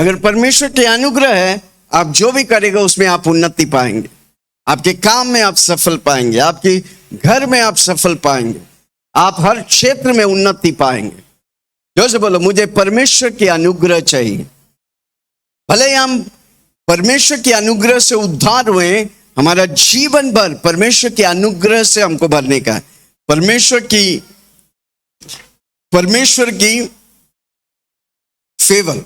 अगर परमेश्वर के अनुग्रह है, आप जो भी करेगा उसमें आप उन्नति पाएंगे, आपके काम में आप सफल पाएंगे, आपके घर में आप सफल पाएंगे, आप हर क्षेत्र में उन्नति पाएंगे। जो से बोलो मुझे परमेश्वर की अनुग्रह चाहिए। भले ही हम परमेश्वर के अनुग्रह से उद्धार हुए, हमारा जीवन भर परमेश्वर के अनुग्रह से हमको भरने का है। परमेश्वर की फेवर,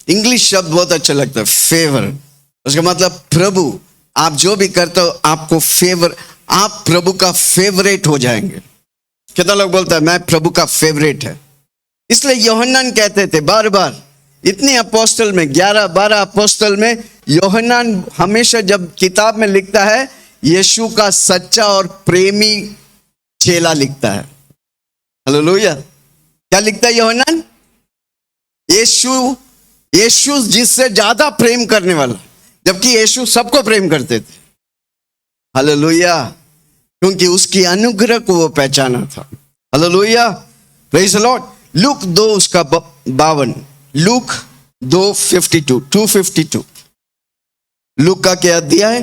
इंग्लिश शब्द बहुत अच्छा लगता है, फेवर। उसका मतलब प्रभु, आप जो भी करते हो आपको फेवर, आप प्रभु का फेवरेट हो जाएंगे। कितना लोग बोलता है मैं प्रभु का फेवरेट है। इसलिए यूहन्ना कहते थे बार बार, इतनी अपोस्टल में 11-12 अपोस्टल में यूहन्ना हमेशा जब किताब में लिखता है यीशु का सच्चा और प्रेमी चेला लिखता है। हालेलुया। क्या लिखता है यूहन्ना? यीशु जिससे ज्यादा प्रेम करने वाला, जबकि यीशु सबको प्रेम करते थे। हालेलुया। क्योंकि उसकी अनुग्रह को वो पहचाना था। Hallelujah, praise the Lord. Look 2 उसका 52, लूक 2:52 लूक का क्या अध्याय?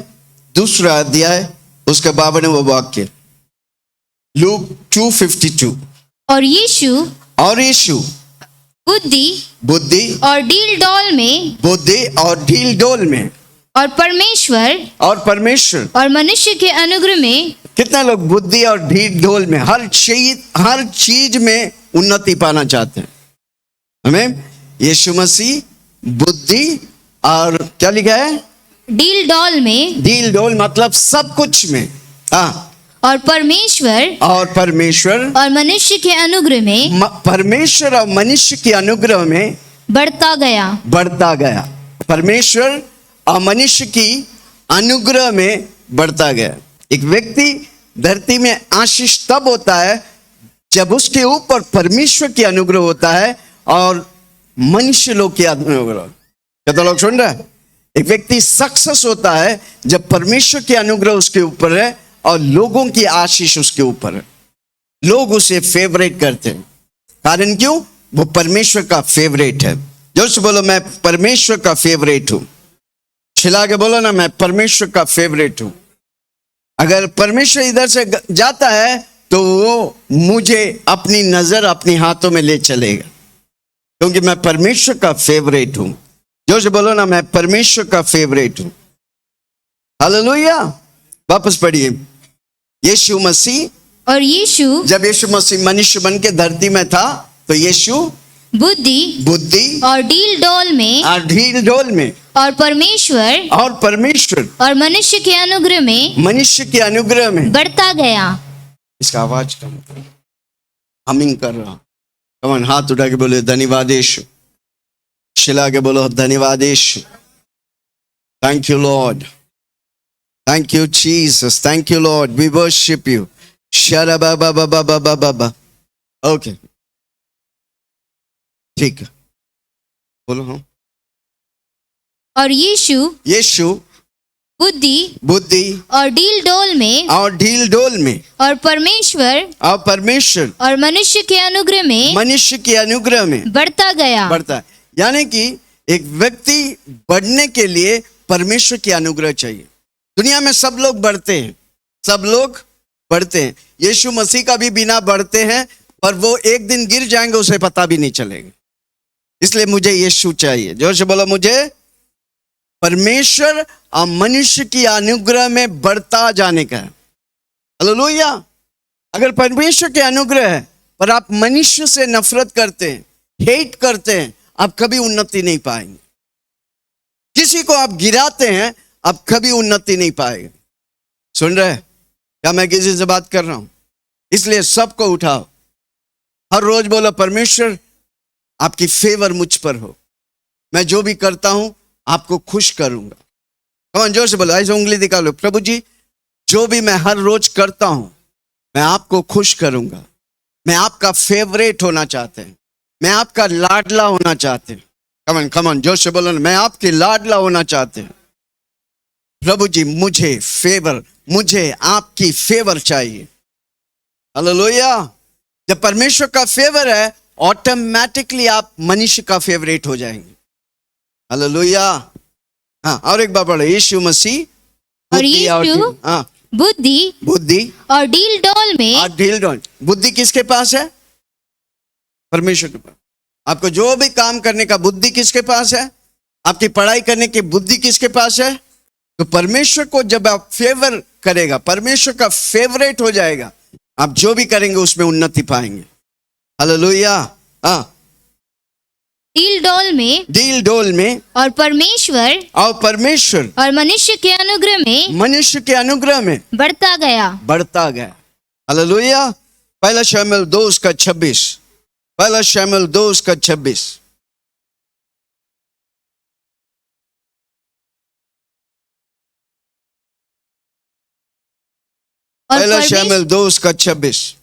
दूसरा अध्याय, उसका 52वां वाक्य। लूक 2:52। और यीशु बुद्धि और डील डोल में और परमेश्वर और मनुष्य के अनुग्रह में। कितना लोग बुद्धि और ढील ढोल में, हर चीज में उन्नति पाना चाहते हैं। हमें यीशु मसीह बुद्धि और क्या लिखा है? डील डोल मतलब सब कुछ में। और परमेश्वर और मनुष्य के अनुग्रह में, परमेश्वर और मनुष्य के अनुग्रह में बढ़ता गया। परमेश्वर और मनुष्य की अनुग्रह में बढ़ता गया। एक व्यक्ति धरती में आशीष तब होता है जब उसके ऊपर परमेश्वर की अनुग्रह होता है और मनुष्य लोग की अनुग्रह। क्या लोग सुन रहे हैं? एक व्यक्ति सक्सेस होता है जब परमेश्वर की अनुग्रह उसके ऊपर है और लोगों की आशीष उसके ऊपर है। लोग उसे फेवरेट करते हैं। कारण क्यों? वो परमेश्वर का फेवरेट है। जोर से बोलो मैं परमेश्वर का फेवरेट हूं। छिला के बोलो ना, मैं परमेश्वर का फेवरेट हूं। अगर परमेश्वर इधर से जाता है तो वो मुझे अपनी नजर अपने हाथों में ले चलेगा, क्योंकि मैं परमेश्वर का फेवरेट हूं। जोर से बोलो ना, मैं परमेश्वर का फेवरेट हूं। हालेलुया। वापस पढ़िए। यीशु मसीह, जब यीशु मसीह मनुष्य बन के धरती में था तो यीशु बुद्धि और डील डोल में और परमेश्वर और मनुष्य के अनुग्रह में बढ़ता गया। इसका आवाज कम करो, हमिंग कर रहा। कमन हाथ उठा के बोले धन्यवाद यीशु। चिल्ला के बोलो धन्यवाद यीशु। Thank you Lord, thank you Jesus, thank you Lord, we worship you. शरा बाबा। ओके, ठीक है, बोलो। हाँ। और यीशु बुद्धि और डील डोल में और परमेश्वर और मनुष्य के अनुग्रह में बढ़ता गया। यानी कि एक व्यक्ति बढ़ने के लिए परमेश्वर की अनुग्रह चाहिए। दुनिया में सब लोग बढ़ते हैं, यीशु मसीह का भी बिना बढ़ते हैं, पर वो एक दिन गिर जाएंगे, उसे पता भी नहीं चलेगा। इसलिए मुझे यीशु चाहिए। जोर से बोलो मुझे परमेश्वर और मनुष्य की अनुग्रह में बढ़ता जाने का है। हालेलुया। अगर परमेश्वर के अनुग्रह है पर आप मनुष्य से नफरत करते हैं, हेट करते हैं, आप कभी उन्नति नहीं पाएंगे। किसी को आप गिराते हैं, आप कभी उन्नति नहीं पाएंगे। सुन रहे हैं क्या मैं किसी से बात कर रहा हूं? इसलिए सबको उठाओ, हर रोज बोलो परमेश्वर आपकी फेवर मुझ पर हो, मैं जो भी करता हूं आपको खुश करूंगा। कौन जोर से बोलो, ऐसे उंगली दिखा लो, प्रभु जी जो भी मैं हर रोज करता हूं मैं आपको खुश करूंगा। मैं आपका फेवरेट होना चाहते हैं, मैं आपका लाडला होना चाहते हैं। कमन जोर से बोलो, मैं आपके लाडला होना चाहते हैं। प्रभु जी मुझे आपकी फेवर चाहिए। हालेलुया। जब परमेश्वर का फेवर है ऑटोमेटिकली आप मनुष्य का फेवरेट हो जाएंगे। हालेलुया। हाँ, और एक बार पढ़ो, यीशु मसीह और बुद्धि यीशु हाँ, बुद्धि बुद्धि और डील डौल में और ढील ढाल। बुद्धि किसके पास है? परमेश्वर के पास। आपको जो भी काम करने का बुद्धि किसके पास है? आपकी पढ़ाई करने की बुद्धि किसके पास है? तो परमेश्वर को जब आप फेवर करेगा, परमेश्वर का फेवरेट हो जाएगा, आप जो भी करेंगे उसमें उन्नति पाएंगे। हालेलुया। हाँ, डील डौल में डील डोल में और परमेश्वर और मनुष्य के अनुग्रह में मनुष्य के अनुग्रह में बढ़ता गया। हालेलुया। पहला शमूएल 2:26। पहला शमूएल 2:26। और पहला शमूएल 2:26।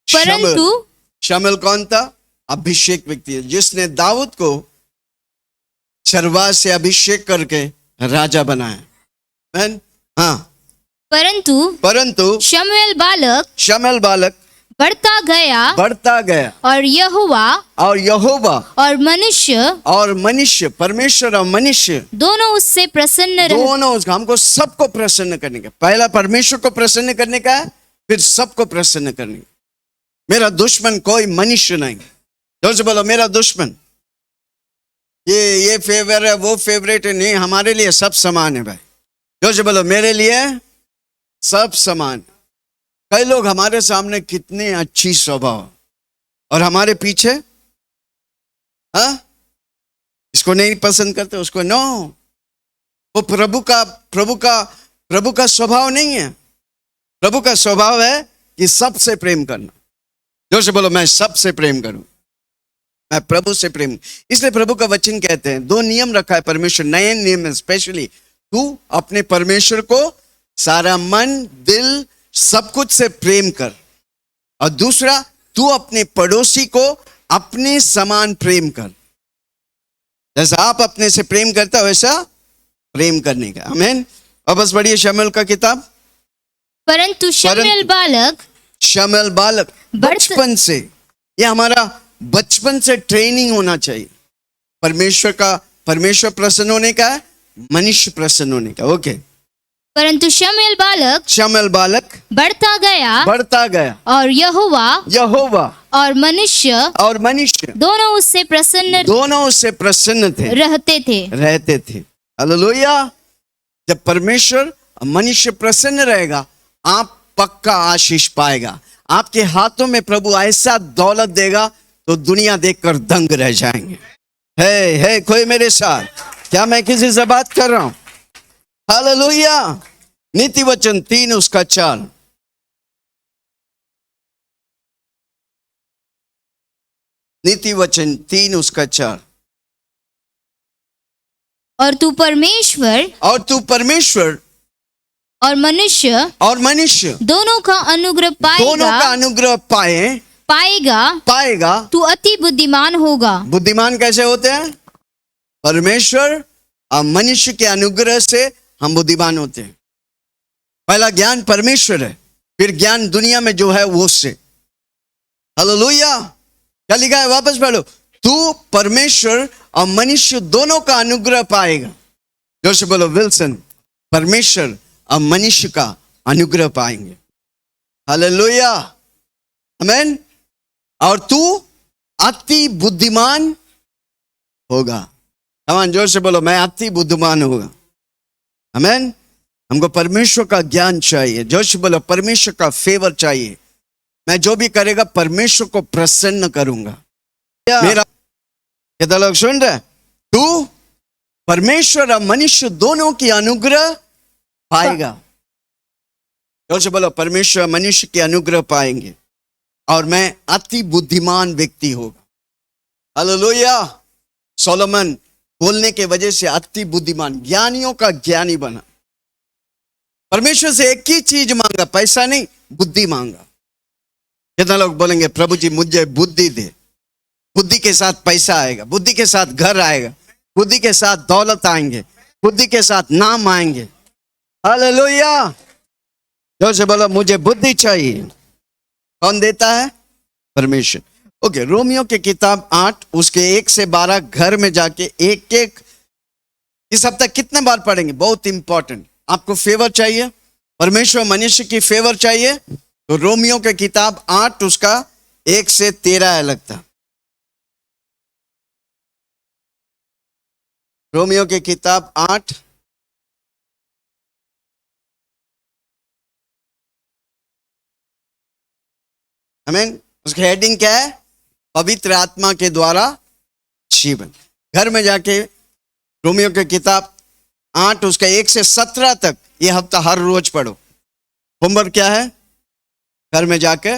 परंतु शमूएल कौन था? अभिषेक व्यक्ति है, जिसने दाऊद को चरवाह से अभिषेक करके राजा बनाया। हाँ, परंतु शमूएल बालक बढ़ता गया और यहोवा और मनुष्य परमेश्वर और मनुष्य दोनों उससे प्रसन्न रहे। दोनों हमको सबको प्रसन्न करने का, पहला परमेश्वर को प्रसन्न करने का है, फिर सबको प्रसन्न करने का। मेरा दुश्मन कोई मनुष्य नहीं। जोर से बोलो, मेरा दुश्मन ये फेवर है, वो फेवरेट है, नहीं, हमारे लिए सब समान है भाई। जोर से बोलो, मेरे लिए सब समान। कई लोग हमारे सामने कितने अच्छी स्वभाव और हमारे पीछे हाँ, इसको नहीं पसंद करते, उसको नो। वो प्रभु का स्वभाव नहीं है। प्रभु का स्वभाव है कि सबसे प्रेम करना। जोर से बोलो, मैं सबसे प्रेम करूं, मैं प्रभु से प्रेम। इसलिए प्रभु का वचन कहते हैं, 2 नियम रखा है परमेश्वर, नए नियम है स्पेशली। तू अपने परमेश्वर को सारा मन, दिल, सब कुछ से प्रेम कर, और दूसरा, तू अपने पड़ोसी को अपने समान प्रेम कर। जैसा आप अपने से प्रेम करता हो वैसा प्रेम करने का। आमीन। अब बस बढ़िए शमूएल का किताब। परंतु शमूएल बालक बचपन से, ये हमारा बचपन से ट्रेनिंग होना चाहिए। परमेश्वर प्रसन्न होने का है, मनुष्य प्रसन्न होने का। ओके। परंतु शमूएल बालक बढ़ता गया और यहोवा और मनुष्य दोनों उससे प्रसन्न रहते थे। हालेलुया। जब परमेश्वर और मनुष्य प्रसन्न रहेगा, आप पक्का आशीष पाएगा। आपके हाथों में प्रभु ऐसा दौलत देगा तो दुनिया देखकर दंग रह जाएंगे। है कोई मेरे साथ? क्या मैं किसी से बात कर रहा हूं? हालेलुया। नीति वचन 3:4। नीति वचन 3:4। और तू परमेश्वर और मनुष्य दोनों का अनुग्रह पाएगा। तू अति बुद्धिमान होगा। बुद्धिमान कैसे होते हैं? परमेश्वर और मनुष्य के अनुग्रह से हम बुद्धिमान होते हैं। पहला ज्ञान परमेश्वर है, फिर ज्ञान दुनिया में जो है वो से। हालेलुया। क्या लिखा है? वापस पढ़ो। तू परमेश्वर और मनुष्य दोनों का अनुग्रह पाएगा। जोर से बोलो, विल्सन, परमेश्वर और मनुष्य का अनुग्रह पाएंगे। हालेलुया। आमीन। और तू अति बुद्धिमान होगा। कमान, जोर से बोलो, मैं अति बुद्धिमान होगा। आमीन। हमको परमेश्वर का ज्ञान चाहिए। जोर से बोलो, परमेश्वर का फेवर चाहिए। मैं जो भी करेगा परमेश्वर को प्रसन्न करूंगा। मेरा कितना लोग सुन रहे? तू परमेश्वर और मनुष्य दोनों की अनुग्रह पाएगा। जोर से बोलो, परमेश्वर और मनुष्य के अनुग्रह पाएंगे और मैं अति बुद्धिमान व्यक्ति होगा। हालेलुया। सोलोमन बोलने के वजह से अति बुद्धिमान, ज्ञानियों का ज्ञानी बना। परमेश्वर से एक ही चीज मांगा, पैसा नहीं, बुद्धि मांगा। कितना लोग बोलेंगे, प्रभु जी मुझे बुद्धि दे। बुद्धि के साथ पैसा आएगा, बुद्धि के साथ घर आएगा, बुद्धि के साथ दौलत आएंगे, बुद्धि के साथ नाम आएंगे। हालेलुया। जोर से बोलो, मुझे बुद्धि चाहिए। कौन देता है? परमेश्वर। ओके, रोमियो की किताब 8 उसके 1 से 12 घर में जाके एक एक इस हफ्ते कितने बार पढ़ेंगे, बहुत इंपॉर्टेंट। आपको फेवर चाहिए, परमेश्वर मनुष्य की फेवर चाहिए, तो रोमियो की किताब 8 उसका 1 से 13 है लगता। रोमियो की किताब 8 आमीन। उसकी हेडिंग क्या है? पवित्र आत्मा के द्वारा जीवन। घर में जाके रोमियो की किताब 8 उसका 1 से 17 तक ये हफ्ता हर रोज पढ़ो। होमवर्क क्या है? घर में जाके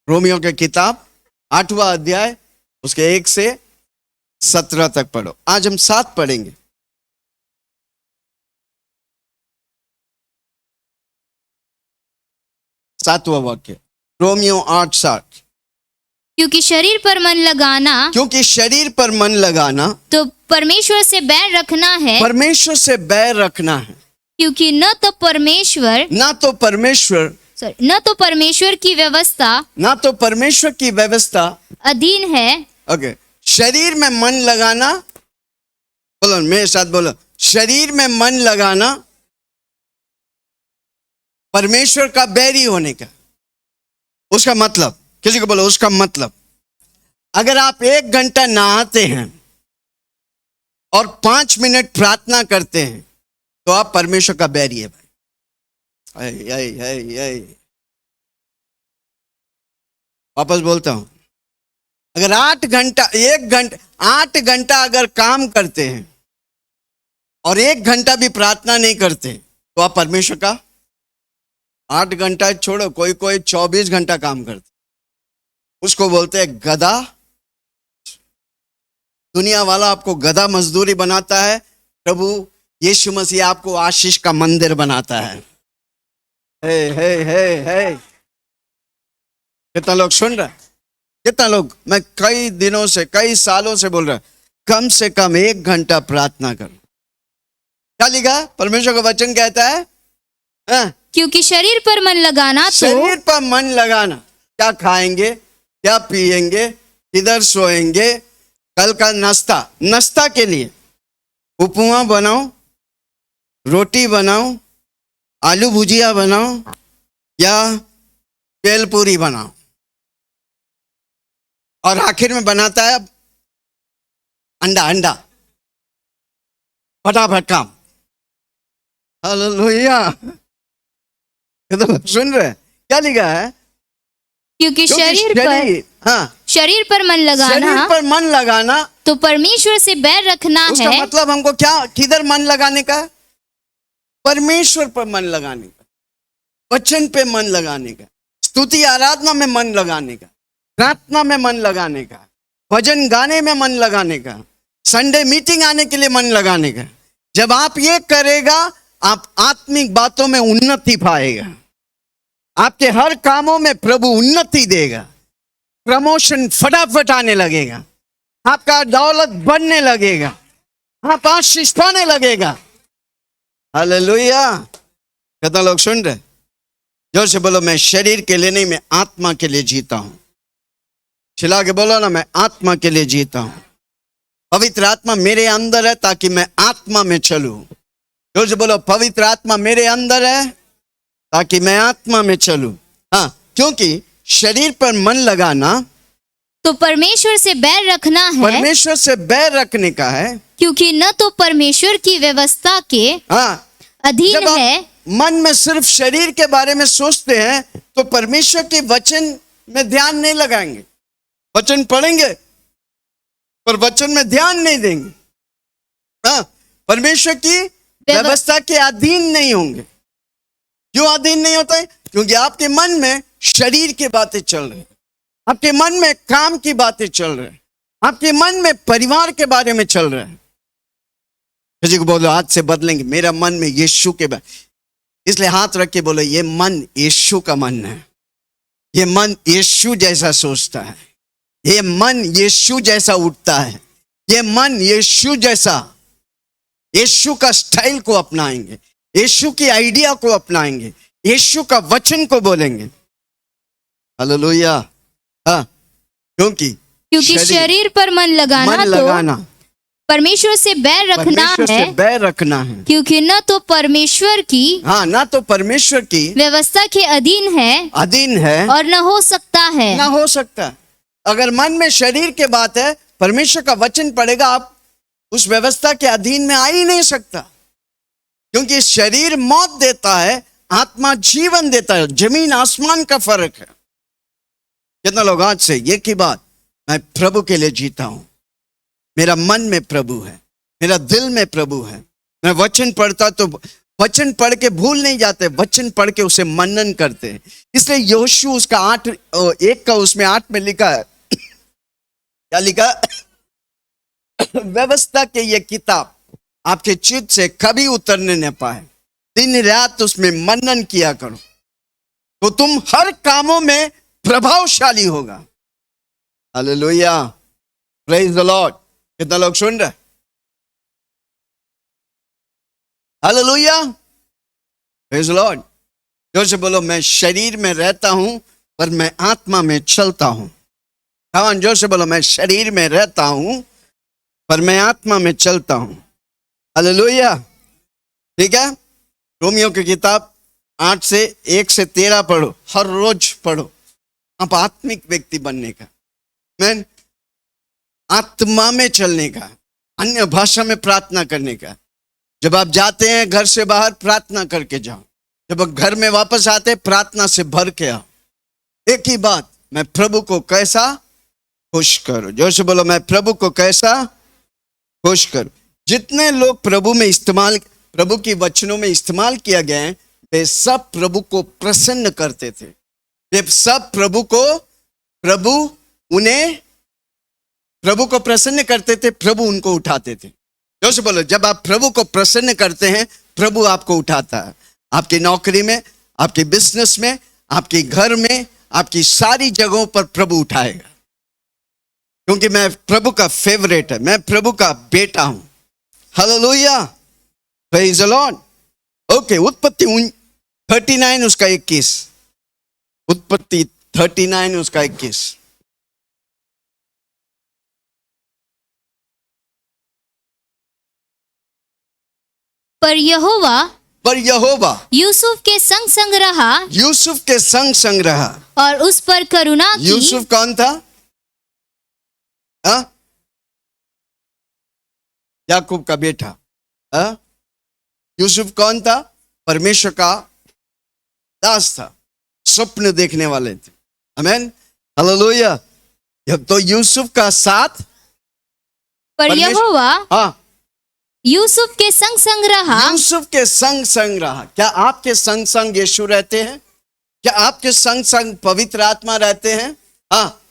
रोमियो की किताब 8वां अध्याय उसके 1 से 17 तक पढ़ो। आज हम 7 पढ़ेंगे। सातवां वाक्य, रोमियो 8:7। क्योंकि शरीर पर मन लगाना, क्योंकि शरीर पर मन लगाना तो परमेश्वर से बैर रखना है। परमेश्वर से बैर रखना है। क्योंकि न तो परमेश्वर की व्यवस्था ना तो परमेश्वर की व्यवस्था अधीन है। ओके, शरीर में मन लगाना, बोलो मेरे साथ बोलो, शरीर में मन लगाना परमेश्वर का बैरी होने का। उसका मतलब, किसी को बोलो उसका मतलब, अगर आप 1 घंटा नहाते हैं और 5 मिनट प्रार्थना करते हैं तो आप परमेश्वर का बैरी है भाई। वापस बोलता हूं, अगर 8 घंटा अगर काम करते हैं और 1 घंटा भी प्रार्थना नहीं करते तो आप परमेश्वर का, 8 घंटा छोड़ो, कोई 24 घंटा काम करते, उसको बोलते हैं गधा। दुनिया वाला आपको गधा मजदूरी बनाता है, प्रभु यीशु मसीह आपको आशीष का मंदिर बनाता है। हे कितना लोग सुन रहे? कितना लोग? मैं कई दिनों से, कई सालों से बोल रहा, कम से कम 1 घंटा प्रार्थना करो। क्या लिखा? परमेश्वर का वचन कहता है क्योंकि शरीर पर मन लगाना, शरीर पर मन लगाना, क्या खाएंगे, क्या पिएंगे, किधर सोएंगे, कल का नाश्ता के लिए उपमा बनाओ, रोटी बनाओ, आलू भुजिया बनाओ या बेलपूरी बनाओ, और आखिर में बनाता है अंडा। फटाफट काम। हालेलुया। तो सुन रहे क्या लिखा है? क्योंकि शरीर पर मन लगाना तो परमेश्वर से बैर रखना है। उसका मतलब हमको क्या, किधर मन लगाने का? परमेश्वर पर मन लगाने का, वचन पे मन लगाने का, स्तुति आराधना में मन लगाने का, प्रार्थना में मन लगाने का, भजन गाने में मन लगाने का, संडे मीटिंग आने के लिए मन लगाने का। जब आप ये करेगा, आप आत्मिक बातों में उन्नति पाएगा, आपके हर कामों में प्रभु उन्नति देगा, प्रमोशन फटाफट आने लगेगा, आपका दौलत बढ़ने लगेगा, आप आशीष पाने लगेगा। हालेलुया। कितना लोग सुन रहे? जोर से बोलो, मैं शरीर के लिए नहीं, मैं आत्मा के लिए जीता हूं। चिल्ला के बोलो ना, मैं आत्मा के लिए जीता हूं। पवित्र आत्मा मेरे अंदर है ताकि मैं आत्मा में चलूं। जोर से बोलो, पवित्र आत्मा मेरे अंदर है ताकि मैं आत्मा में चलूं। हाँ, क्योंकि शरीर पर मन लगाना तो परमेश्वर से बैर रखना है। परमेश्वर से बैर रखने का है, क्योंकि न तो परमेश्वर की व्यवस्था के अधीन है। मन में सिर्फ शरीर के बारे में सोचते हैं तो परमेश्वर के वचन में ध्यान नहीं लगाएंगे। वचन पढ़ेंगे पर वचन में ध्यान नहीं देंगे। परमेश्वर की व्यवस्था के अधीन नहीं होंगे। क्यों अधीन नहीं होता है? क्योंकि आपके मन में शरीर की बातें चल रही, आपके मन में काम की बातें चल रही, आपके मन में परिवार के बारे में चल रहा है। किसी को बोलो, आज से बदलेंगे, मेरा मन में यीशु के बारे, इसलिए हाथ रख के बोलो, ये मन यीशु का मन है, ये मन यीशु जैसा सोचता है, ये मन यीशु जैसा उठता है, ये मन यीशु जैसा, यीशु का स्टाइल को अपनाएंगे, यीशु की आइडिया को अपनाएंगे, यीशु का वचन को बोलेंगे। हालेलुया। हाँ, क्योंकि क्योंकि शरीर पर मन लगाना तो परमेश्वर से बैर रखना परमेश्वर से है, बैर रखना है। क्योंकि न तो परमेश्वर की हाँ, ना तो परमेश्वर की व्यवस्था के अधीन है और न हो सकता है। ना हो सकता। अगर मन में शरीर के बात है, परमेश्वर का वचन पढ़ेगा, आप उस व्यवस्था के अधीन में आ ही नहीं सकता, क्योंकि शरीर मौत देता है, आत्मा जीवन देता है। जमीन आसमान का फर्क है। कितना लोग आज से ये की बात, मैं प्रभु के लिए जीता हूं, मेरा मन में प्रभु है, मेरा दिल में प्रभु है। मैं वचन पढ़ता तो वचन पढ़ के भूल नहीं जाते, वचन पढ़ के उसे मनन करते हैं। इसलिए यहोशू उसका 8:1 का उसमें 8 में लिखा है, क्या लिखा? व्यवस्था के ये किताब आपके चित्त से कभी उतरने न पाए, दिन रात उसमें मनन किया करो, तो तुम हर कामों में प्रभावशाली होगा। Hallelujah, praise the Lord. कितना लोग सुन रहे? Hallelujah, praise the Lord. जोर से बोलो, मैं शरीर में रहता हूं पर मैं आत्मा में चलता हूं। हाँ, जोर से बोलो, मैं शरीर में रहता हूं पर मैं आत्मा में चलता हूं। हालेलुया, ठीक है। रोमियो की किताब 8:1-13 पढ़ो, हर रोज पढ़ो, आप आत्मिक व्यक्ति बनने का, मैं आत्मा में चलने का, अन्य भाषा में प्रार्थना करने का। जब आप जाते हैं घर से बाहर, प्रार्थना करके जाओ। जब आप घर में वापस आते, प्रार्थना से भर के आओ। एक ही बात, मैं प्रभु को कैसा खुश करूं। जोर से बोलो, मैं प्रभु को कैसा खुश करूं। जितने लोग प्रभु की वचनों में इस्तेमाल किया गया है, वे सब प्रभु को प्रसन्न करते थे। वे सब प्रभु को प्रसन्न करते थे, प्रभु उनको उठाते थे। जोर से बोलो, जब आप प्रभु को प्रसन्न करते हैं, प्रभु आपको उठाता है। आपकी नौकरी में, आपके बिजनेस में, आपके घर में, आपकी सारी जगहों पर प्रभु उठाएगा, क्योंकि मैं प्रभु का फेवरेट है, मैं प्रभु का बेटा हूं। Hallelujah, praise the Lord. Okay, उत्पत्ति 39 उसका 21, उत्पत्ति 39 उसका 21। पर यहोवा यूसुफ के संग रहा और उस पर करुणा की। यूसुफ कौन था? याकूब का बेटा। यूसुफ कौन था? परमेश्वर का दास था, स्वप्न देखने वाले थे। आमीन, हालेलुया। तो यूसुफ का साथ, पर यहोवा यूसुफ के संग रहा। यूसुफ के संग रहा। क्या आपके संग यीशु रहते हैं? क्या आपके संग पवित्र आत्मा रहते हैं? हाँ।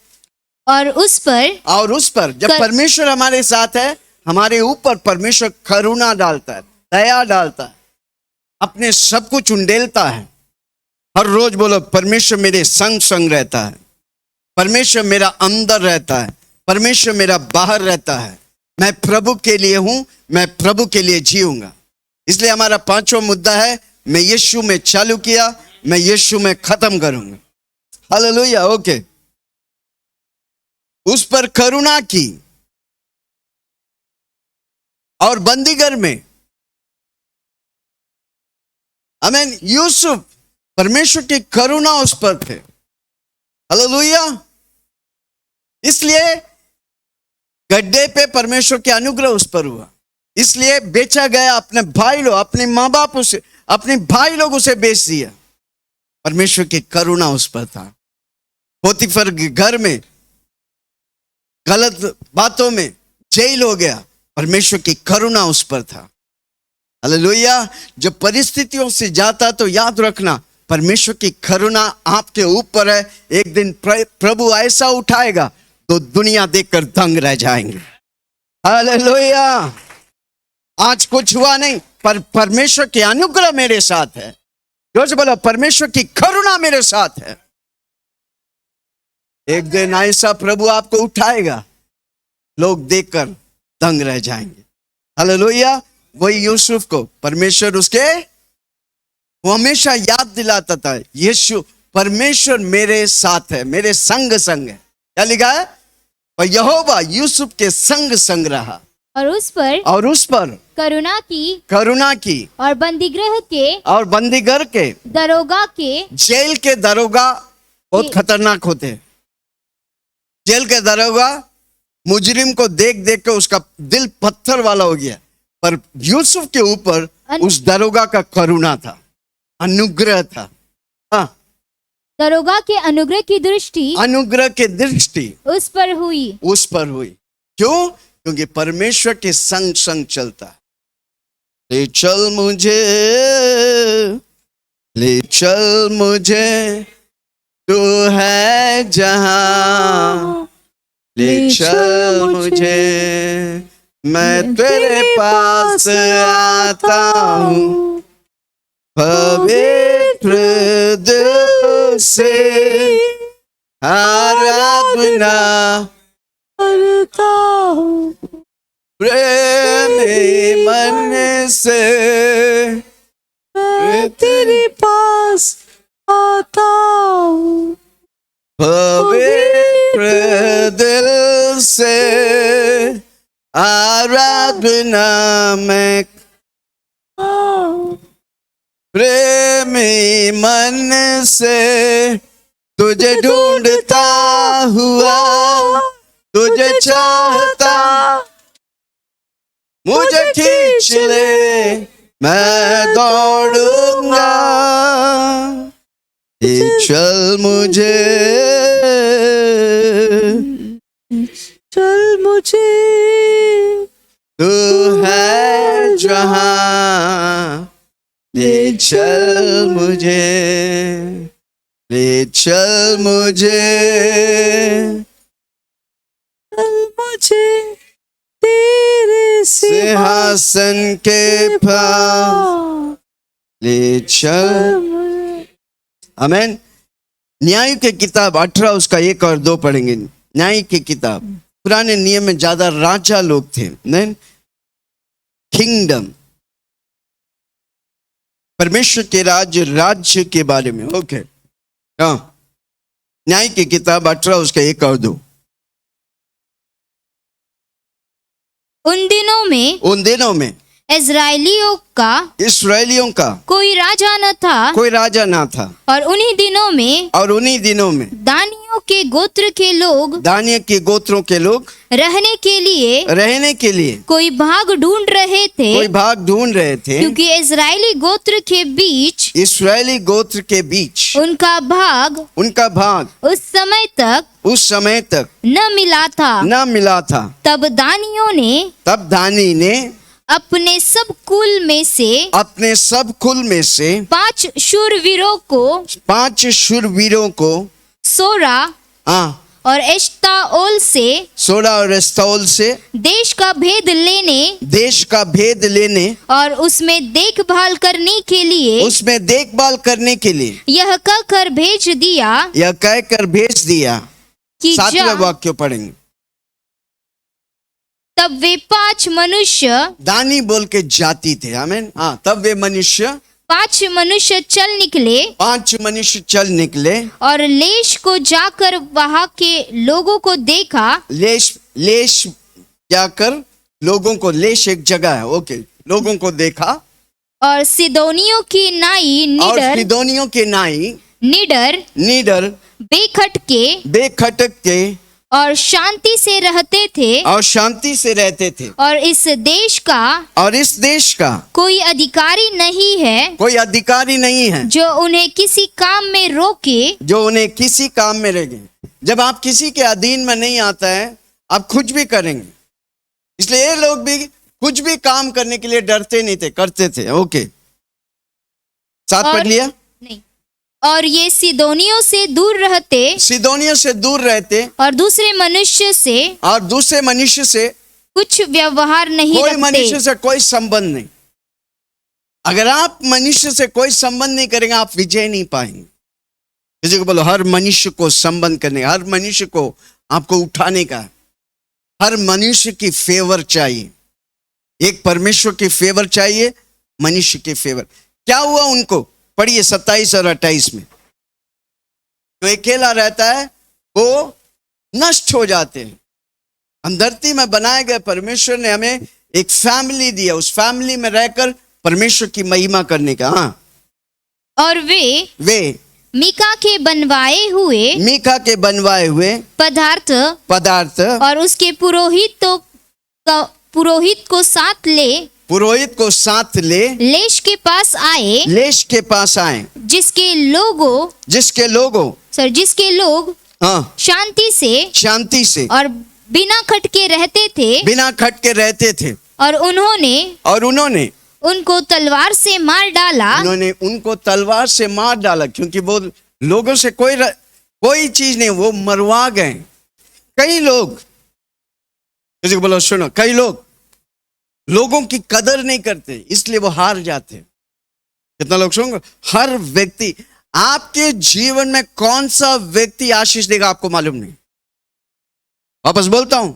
और उस पर जब परमेश्वर हमारे साथ है, हमारे ऊपर परमेश्वर करुणा डालता है, दया डालता है, अपने सब कुछ उंडेलता है। हर रोज बोलो, परमेश्वर मेरे संग रहता है, परमेश्वर मेरा अंदर रहता है, परमेश्वर मेरा बाहर रहता है। मैं प्रभु के लिए हूं, मैं प्रभु के लिए जीऊंगा। इसलिए हमारा 5वां मुद्दा है, मैं यीशु में चालू किया, मैं यीशु में खत्म करूंगा। Hallelujah, okay. उस पर करुणा की और बंदीगर में। आमीन। यूसुफ, परमेश्वर की करुणा उस पर थे। हालेलुया। इसलिए गड्ढे पे परमेश्वर के अनुग्रह उस पर हुआ, इसलिए बेचा गया। अपने भाई लोग, अपने माँ बाप उसे, अपने भाई लोग उसे बेच दिया। परमेश्वर की करुणा उस पर था। पोतीफर के घर में गलत बातों में जेल हो गया, परमेश्वर की करुणा उस पर था। हालेलुया। जब परिस्थितियों से जाता तो याद रखना, परमेश्वर की करुणा आपके ऊपर है। एक दिन प्रभु ऐसा उठाएगा तो दुनिया देखकर दंग रह जाएंगे। हालेलुया। आज कुछ हुआ नहीं, पर परमेश्वर के अनुग्रह मेरे साथ है। जोर से बोलो, परमेश्वर की करुणा मेरे साथ है। एक दिन ऐसा प्रभु आपको उठाएगा, लोग देखकर दंग रह जाएंगे। हालेलुया। वही यूसुफ को परमेश्वर वो हमेशा याद दिलाता था, यीशु, परमेश्वर मेरे साथ है, मेरे संग है। क्या लिखा है? और यहोवा यूसुफ के संग संग रहा और उस पर करुणा की और बंदीगृह के दरोगा के जेल के दरोगा बहुत खतरनाक होते हैं। जेल के दरोगा मुजरिम को देख देख के उसका दिल पत्थर वाला हो गया, पर यूसुफ के ऊपर उस दरोगा का करुणा था, अनुग्रह था। हाँ, दरोगा के अनुग्रह की दृष्टि उस पर हुई। क्यों? क्योंकि परमेश्वर के संग संग चलता है। ले चल मुझे तू है जहां, ले चल मुझे मैं तेरे पास आता हूँ, पवित्र दिल से आराधना करता हूँ, प्रेमी मन से मैं तेरे पास आता हूँ, पवित्र दिल से आराधना मैं, प्रेमी मन से तुझे ढूंढता हुआ, तुझे चाहता, मुझे खींच ले मैं दौड़ूंगा, चल मुझे तू है जहां, ले चल मुझे तेरे सिंहासन के पास ले चल। आमीन। न्याय की किताब 18 उसका 1 और 2 पढ़ेंगे। न्याय की किताब, पुराने नियम में ज्यादा राजा लोग थे, नहीं, किंगडम, परमेश्वर के राज्य के बारे में। ओके, हाँ, न्याय की किताब 18 उसका 1 और 2। उन दिनों में इस्राएलियों का कोई राजा न था, और उन्हीं दिनों में दानियों के गोत्रों के लोग रहने के लिए कोई भाग ढूंढ रहे थे, क्योंकि इस्राएली गोत्र के बीच उनका भाग उस समय तक न मिला था। तब दानी ने अपने सब कुल में से 5 शूरवीरों को सोरा और एश्ताओल से देश का भेद लेने और उसमें देखभाल करने के लिए यह कहकर भेज दिया कि 7वां वाक्य पढ़ेंगे। तब वे 5 मनुष्य, दानी बोल के जाति थे, आमीन। हाँ, तब वे 5 मनुष्य चल निकले और लेश को जाकर वहां के लोगों को देखा। लेश जाकर लोगों को, लेश एक जगह है, ओके, लोगों को देखा। और सिदोनियों की नाई नीडर बेखटक के और शांति से रहते थे। और इस देश का कोई अधिकारी नहीं है जो उन्हें किसी काम में रोके। जब आप किसी के अधीन में नहीं आता है, आप कुछ भी करेंगे। इसलिए ये लोग भी कुछ भी काम करने के लिए डरते नहीं थे, करते थे। ओके, 7 पढ़ लिया। नहीं, और ये सिदोनियों से दूर रहते और दूसरे मनुष्य से कुछ व्यवहार नहीं रखते। कोई मनुष्य से कोई संबंध नहीं। अगर आप मनुष्य से कोई संबंध नहीं करेंगे, आप विजय नहीं पाएंगे। किसी को बोलो, हर मनुष्य को संबंध करने, हर मनुष्य को आपको उठाने का, हर मनुष्य की फेवर चाहिए। एक परमेश्वर की फेवर चाहिए, मनुष्य की फेवर। क्या हुआ उनको? पढ़िए 27 और 28 में। जो अकेला रहता है वो नष्ट हो जाते हैं। हम धरती में बनाए गए, परमेश्वर ने हमें एक फैमिली दिया, उस फैमिली में रहकर परमेश्वर की महिमा करने का। हाँ, और वे मीका के बनवाए हुए पदार्थ और उसके पुरोहित को साथ ले लेश के पास आए, जिसके लोग हाँ, शांति से और बिना खटके रहते थे, और उन्होंने उनको तलवार से मार डाला, क्योंकि वो लोगों से कोई चीज नहीं, वो मरवा गए। कई लोग, किसी को बोलो सुनो, कई लोग लोगों की कदर नहीं करते, इसलिए वो हार जाते। कितना लोग सुनोगे? हर व्यक्ति, आपके जीवन में कौन सा व्यक्ति आशीष देगा आपको मालूम नहीं। वापस बोलता हूं,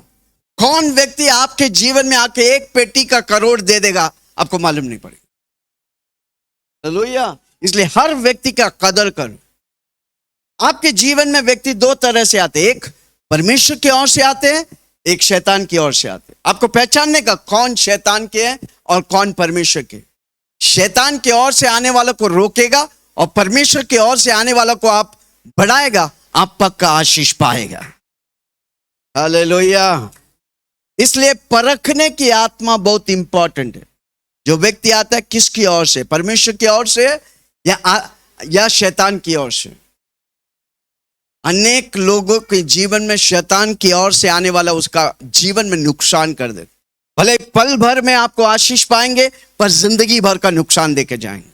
कौन व्यक्ति आपके जीवन में आके एक पेटी का करोड़ दे देगा आपको मालूम नहीं पड़ेगा। हालेलुया। इसलिए हर व्यक्ति का कदर करो। आपके जीवन में व्यक्ति दो तरह से आते हैं, एक परमेश्वर की ओर से आते हैं, एक शैतान की ओर से आते हैं। आपको पहचानने का कौन शैतान के है और कौन परमेश्वर के। शैतान की ओर से आने वालों को रोकेगा और परमेश्वर की ओर से आने वालों को आप बढ़ाएगा, आप पक्का आशीष पाएगा। हालेलुया। इसलिए परखने की आत्मा बहुत इंपॉर्टेंट है। जो व्यक्ति आता है किसकी ओर से, परमेश्वर की ओर से या शैतान की ओर से। अनेक लोगों के जीवन में शैतान की ओर से आने वाला उसका जीवन में नुकसान कर दे। भले पल भर में आपको आशीष पाएंगे, पर जिंदगी भर का नुकसान देके जाएंगे।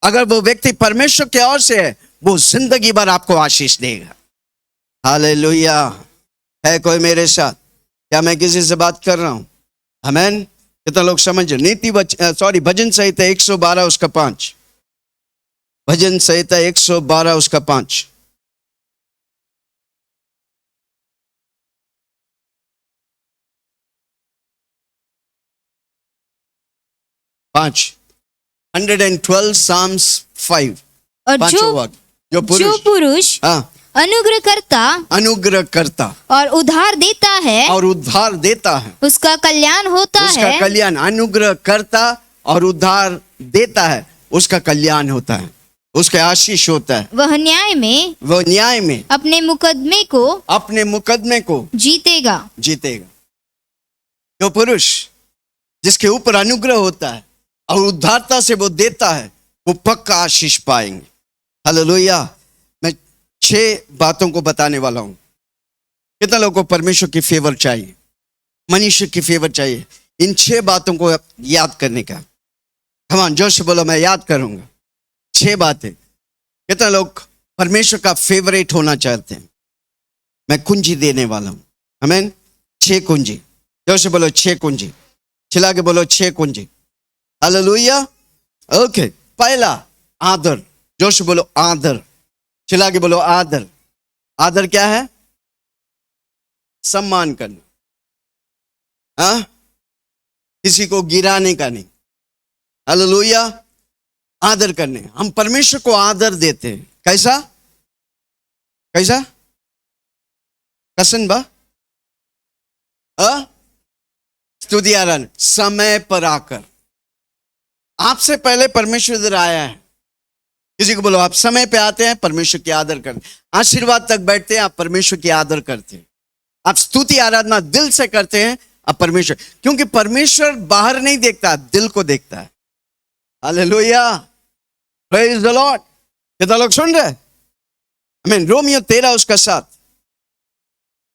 अगर वो व्यक्ति परमेश्वर की ओर से है, वो जिंदगी भर आपको आशीष देगा। हालेलुया। है कोई मेरे साथ? क्या मैं किसी से बात कर रहा हूं? आमीन। कितना लोग समझ? भजन संहिता 112 उसका 5। भजन संहिता 112 उसका 5। 112 Psalms 5। और जो पुरुष अनुग्रह करता और उधार देता है, उसका कल्याण होता है। कल्याण, अनुग्रह करता और उधार देता है, उसका कल्याण होता है, उसका आशीष होता है। वह न्याय में अपने मुकदमे को जीतेगा। जो पुरुष जिसके ऊपर अनुग्रह होता है और उद्धारता से वो देता है, वो पक्का आशीष पाएंगे। हालेलुया। मैं 6 बातों को बताने वाला हूं। कितना लोगों को परमेश्वर की फेवर चाहिए, मनुष्य की फेवर चाहिए? इन 6 बातों को याद करने का। कमान जोर से बोलो, मैं याद करूंगा 6 बातें। कितना लोग परमेश्वर का फेवरेट होना चाहते हैं? मैं कुंजी देने वाला हूं। आमीन। 6 कुंजी। जोर से बोलो 6 कुंजी। चिल्ला के बोलो 6 कुंजी। हालेलुया। ओके। पहला, आदर। जोर से बोलो आदर। चिल्ला के बोलो आदर। आदर क्या है? सम्मान करना। हाँ, किसी को गिराने का नहीं। हालेलुया। आदर करने। हम परमेश्वर को आदर देते हैं। कैसा? कसन बा स्तुति आराधना, समय पर आकर। आपसे पहले परमेश्वर इधर आया है। किसी को बोलो, आप समय पे आते हैं, परमेश्वर की आदर करते हैं। आशीर्वाद तक बैठते हैं, आप परमेश्वर की आदर करते हैं। आप स्तुति आराधना दिल से करते हैं, आप परमेश्वर, क्योंकि परमेश्वर बाहर नहीं देखता, दिल को देखता है। हालेलुया। Praise the Lord. कितना लोग सुन रहे? आमीन। रोमियो 13 उसका 7।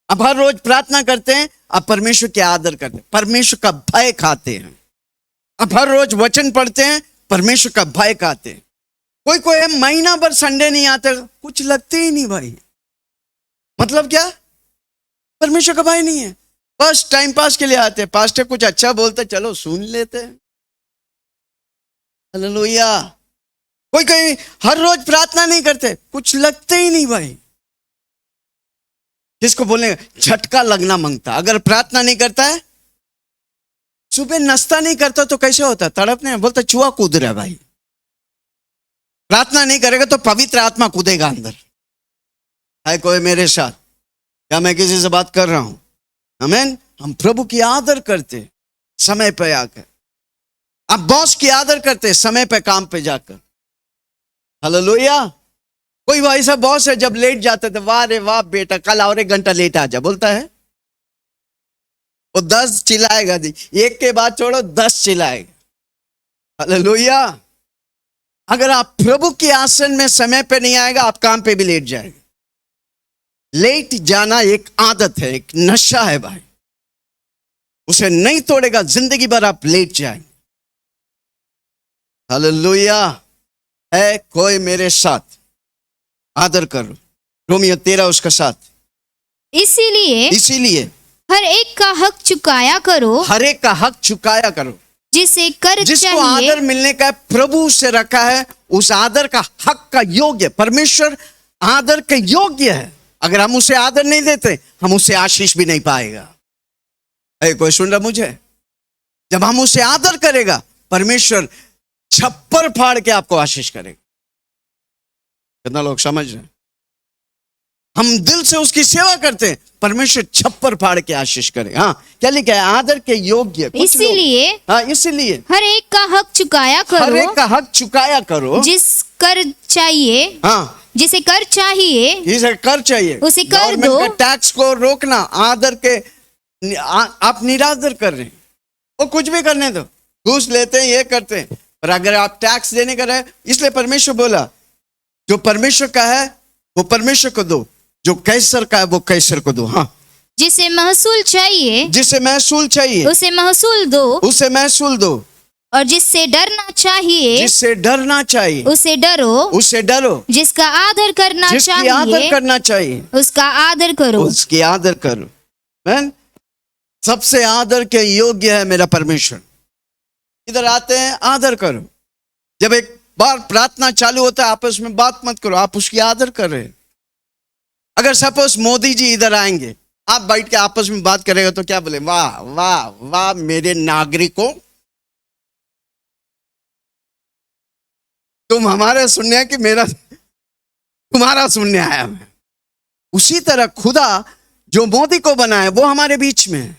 आप हर रोज प्रार्थना करते हैं, आप परमेश्वर की आदर करते हैं, परमेश्वर का भय खाते हैं। आप हर रोज वचन पढ़ते हैं, परमेश्वर का भय खाते हैं। कोई महीना भर संडे नहीं आता, कुछ लगते ही नहीं भाई। मतलब क्या? परमेश्वर का भय नहीं है, बस टाइम पास के लिए आते हैं। पास्टर कुछ अच्छा बोलते, चलो सुन लेते हैं। हालेलुया। कोई हर रोज प्रार्थना नहीं करते, कुछ लगते ही नहीं भाई। जिसको बोलेंगे झटका लगना मांगता। अगर प्रार्थना नहीं करता है, सुबह नाश्ता नहीं करता तो कैसे होता? तड़पने बोलता चूहा कूद रहा है भाई। प्रार्थना नहीं करेगा तो पवित्र आत्मा कूदेगा अंदर। है कोई मेरे साथ? क्या मैं किसी से बात कर रहा हूं? आमीन। हम प्रभु की आदर करते समय पे आकर, आप बॉस की आदर करते समय पे काम पे जाकर। हालेलुया। कोई ऐसा बॉस है जब लेट जाते थे, वाह रे वाह बेटा कल और 1 घंटा लेट आ जा, बोलता है वो 10 चिल्लाएगा, एक के बाद छोड़ो 10 चिल्लाएगा। हालेलुया। अगर आप प्रभु के आसन में समय पे नहीं आएगा, आप काम पे भी लेट जाएगा। लेट जाना एक आदत है, एक नशा है भाई, उसे नहीं तोड़ेगा जिंदगी भर आप लेट जाएंगे। हालेलुया। है कोई मेरे साथ? आदर करो। रोमियो 13 उसका 7। इसीलिए हर एक का हक चुकाया करो, हर एक का हक चुकाया करो। जिसे कर जिसको चाहिए, आदर मिलने का प्रभु से रखा है, उस आदर का हक का योग्य, परमेश्वर आदर के योग्य है। अगर हम उसे आदर नहीं देते, हम उससे आशीष भी नहीं पाएगा। कोई सुन रहा मुझे? जब हम उसे आदर करेगा, परमेश्वर छप्पर फाड़ के आपको आशीष करेगा। कितना लोग समझ रहे हैं? हम दिल से उसकी सेवा करते हैं, परमेश्वर छप्पर फाड़ के आशीष करे। हाँ, क्या लिखा है? आदर के योग्य। इसीलिए इसीलिए हर एक का हक चुकाया करो, हर एक का हक चुकाया करो। जिसे कर चाहिए, जिसे कर चाहिए उसे कर दो। टैक्स को रोकना, आदर के आप निरादर कर रहे हैं, वो कुछ भी करने दो, घूस लेते हैं, ये करते हैं, पर अगर आप टैक्स देने का रहे, इसलिए परमेश्वर बोला जो परमेश्वर का है वो परमेश्वर को दो, जो कैसर का है वो कैसर को दो। हाँ, जिसे महसूल चाहिए उसे महसूल दो, और जिससे डरना चाहिए उसे डरो, जिसका आदर करना चाहिए उसका आदर करो। मैन सबसे आदर के योग्य है मेरा परमेश्वर। इधर आते हैं, आदर करो। जब एक बार प्रार्थना चालू होता है, आपस में बात मत करो, आप उसकी आदर कर रहे हैं। अगर सपोज मोदी जी इधर आएंगे, आप बैठ के आपस में बात करेगा तो क्या बोले? वाह वाह वाह मेरे नागरिकों, तुम हमारे सुनने हैं कि मेरा तुम्हारा सुनने आया मैं। उसी तरह खुदा जो मोदी को बनाए वो हमारे बीच में है।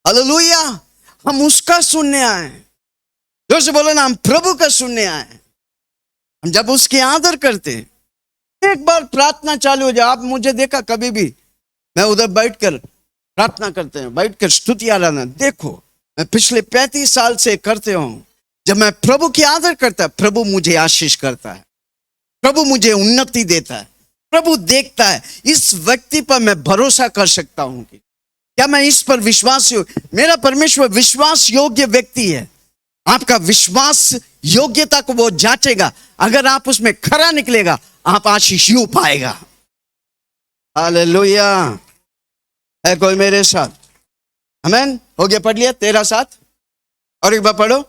हालेलुया। हम उसका सुनने आए, जो से बोलो ना, हम प्रभु का सुनने आए। हम जब उसकी आदर करते, एक बार प्रार्थना चालू हो जाए, आप मुझे देखा कभी भी मैं उधर बैठकर प्रार्थना करते हैं, बैठकर स्तुति आराधना, देखो मैं पिछले 35 साल से करते हूं। जब मैं प्रभु की आदर करता, प्रभु मुझे आशीष करता है, प्रभु मुझे उन्नति देता है, प्रभु देखता है इस व्यक्ति पर मैं भरोसा कर सकता हूं कि क्या मैं इस पर विश्वास योग्य, मेरा परमेश्वर विश्वास योग्य व्यक्ति है। आपका विश्वास योग्यता को वो जांचेगा, अगर आप उसमें खरा निकलेगा, आप आशीष यूं पाएगा। हालेलुया। है कोई मेरे साथ? आमीन। हो गया, पढ़ लिया 13:7, और एक बार पढ़ो।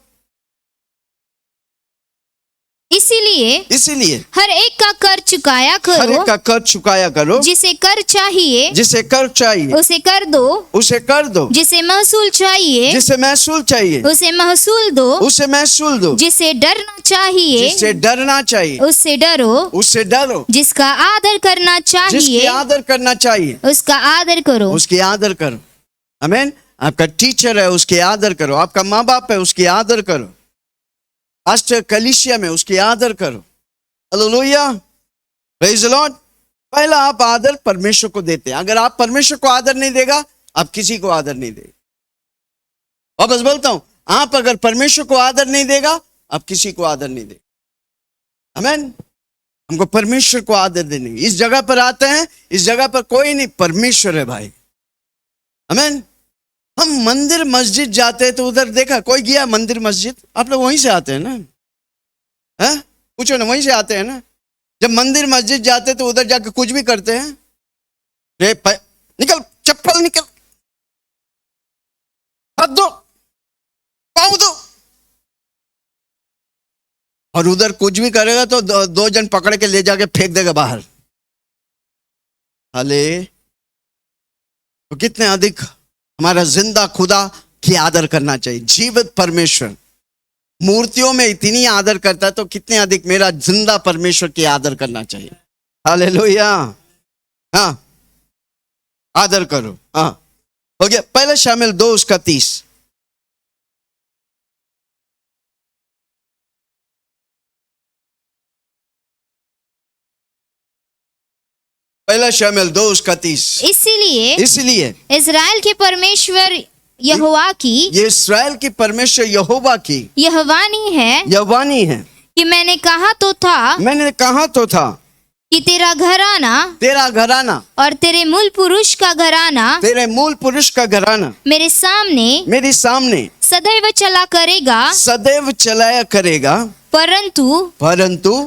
इसीलिए हर एक का कर चुकाया करो, जिसे कर चाहिए उसे कर दो, जिसे महसूल चाहिए उसे महसूल दो, जिसे डरना चाहिए उससे डरो, जिसका आदर करना चाहिए उसका आदर करो। आमीन। आपका टीचर है, उसकी आदर करो। आपका माँ बाप है, उसकी आदर करो। पास्टर कलीसिया में उसकी आदर करो। Hallelujah, praise the Lord. पहला आप आदर परमेश्वर को देते हैं। अगर आप परमेश्वर को आदर नहीं देगा, आप किसी को आदर नहीं देगा। वापस बोलता हूं, आप अगर परमेश्वर को आदर नहीं देगा, आप किसी को आदर नहीं देगा। आमीन। हमको परमेश्वर को आदर देनी। इस जगह पर आते हैं, इस जगह पर कोई नहीं, परमेश्वर है भाई। आमीन। हम मंदिर मस्जिद जाते हैं तो उधर देखा, कोई गया मंदिर मस्जिद? आप लोग वहीं से आते हैं ना? है, पूछो ना, वहीं से आते हैं ना? जब मंदिर मस्जिद जाते तो उधर जाकर कुछ भी करते हैं। रे निकल, चप्पल निकल, हाथ दो, पाँव दो, और उधर कुछ भी करेगा तो 2 जन पकड़ के ले जाके फेंक देगा बाहर। हाले तो कितने अधिक हमारा जिंदा खुदा की आदर करना चाहिए। जीवित परमेश्वर मूर्तियों में इतनी आदर करता है, तो कितने अधिक मेरा जिंदा परमेश्वर की आदर करना चाहिए। हालेलुया। हाँ, आदर करो। हाँ, हो गया। पहला शामिल 2 उसका 30। पहला शामिल 2 उसका 30। इसलिए इज़राइल के परमेश्वर यहोवा की, ये इस्राएल की परमेश्वर यहोवा की यह वाणी है कि मैंने कहा तो था कि तेरा घराना और तेरे मूल पुरुष का घराना मेरे सामने सदैव चलाया करेगा। परंतु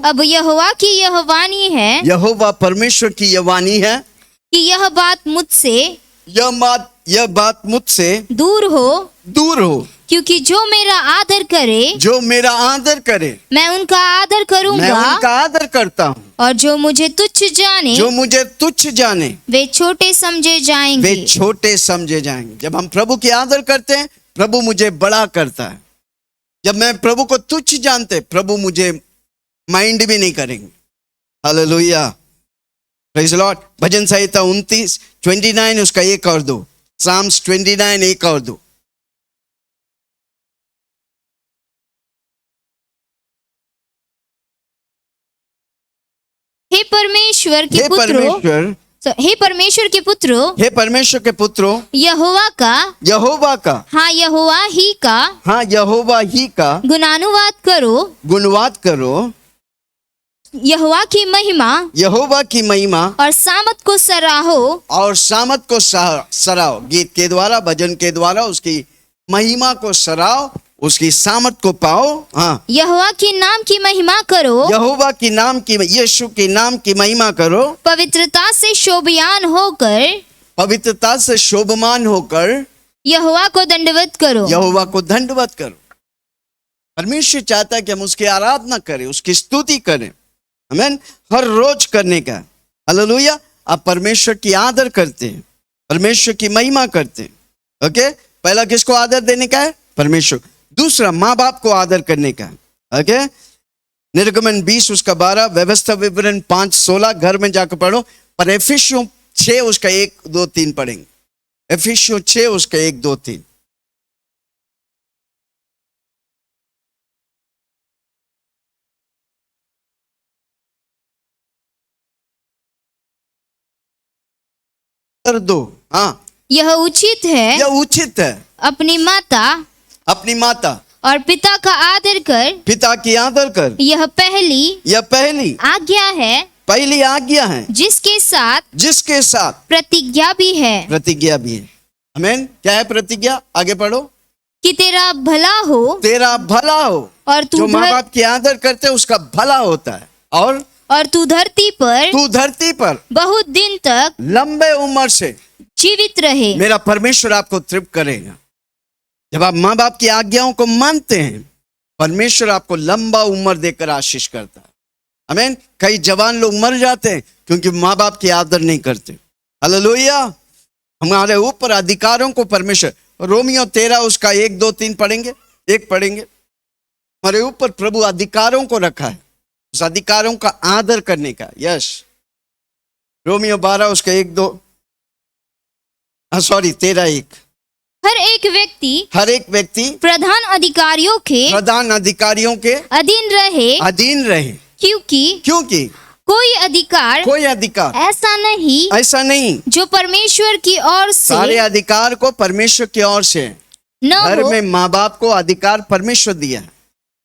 अब यहोवा की यह वाणी है, यहोवा परमेश्वर की यह वाणी है कि यह बात मुझसे दूर हो, क्योंकि जो मेरा आदर करे मैं उनका आदर करता हूँ, और जो मुझे तुच्छ जाने वे छोटे समझे जाएंगे। जब हम प्रभु की आदर करते हैं, प्रभु मुझे बड़ा करता है। जब मैं प्रभु को तुच्छ जानते, प्रभु मुझे माइंड भी नहीं करेंगे। Hallelujah, praise the Lord. भजन संहिता 29 उसका 1 और 2। साम्स 29 1 और 2। हे परमेश्वर के पुत्रों, यहोवा का हाँ यहोवा ही का गुणानुवाद करो। यहोवा की महिमा और सामत को सराहो। गीत के द्वारा, भजन के द्वारा उसकी महिमा को सराहो, उसकी सामत को पाओ। हाँ, यहोवा के नाम की महिमा करो, यीशु के नाम की महिमा करो। पवित्रता से शोभमान होकर यहोवा को दंडवत करो। परमेश्वर चाहता है कि हम उसकी आराधना करें, उसकी स्तुति करें। आमीन। हर रोज करने का। हालेलुया। आप परमेश्वर की आदर करते हैं, परमेश्वर की महिमा करते हैं। ओके, पहला किसको आदर देने का है? परमेश्वर। दूसरा, माँ बाप को आदर करने का। ओके, निर्गमन 20 उसका 12, व्यवस्था विवरण 5:16 घर में जाकर पढ़ो। पर एफिसियों 6 उसका 1 2 3 पढ़ेंगे। एफिसियों 6 उसका 1 2 3। दो। हाँ, यह उचित है अपनी माता और पिता की आदर कर। यह पहली आज्ञा है, जिसके साथ प्रतिज्ञा भी है। आमीन। क्या है प्रतिज्ञा? आगे पढ़ो। कि तेरा भला हो और जो माँ बाप की आदर करते हैं उसका भला होता है। और तू धरती पर बहुत दिन तक लंबे उम्र से जीवित रहे। मेरा परमेश्वर आपको तृप्त करेगा। जब आप माँ बाप की आज्ञाओं को मानते हैं, परमेश्वर आपको लंबा उम्र देकर आशीष करता है। आमीन। कई जवान लोग मर जाते हैं क्योंकि माँ बाप की आदर नहीं करते। हालेलुया। हमारे ऊपर अधिकारों को परमेश्वर, रोमियो 13 उसका 1 2 3 पढ़ेंगे। हमारे ऊपर प्रभु अधिकारों को रखा है, उस अधिकारों का आदर करने का। यस, रोमियो 12 उसका 1 2 13 1। हर एक व्यक्ति प्रधान अधिकारियों के अधीन रहे, क्योंकि कोई अधिकार ऐसा नहीं जो परमेश्वर की ओर से। सारे अधिकार को परमेश्वर की ओर से घर में माँ बाप को अधिकार परमेश्वर दिया है।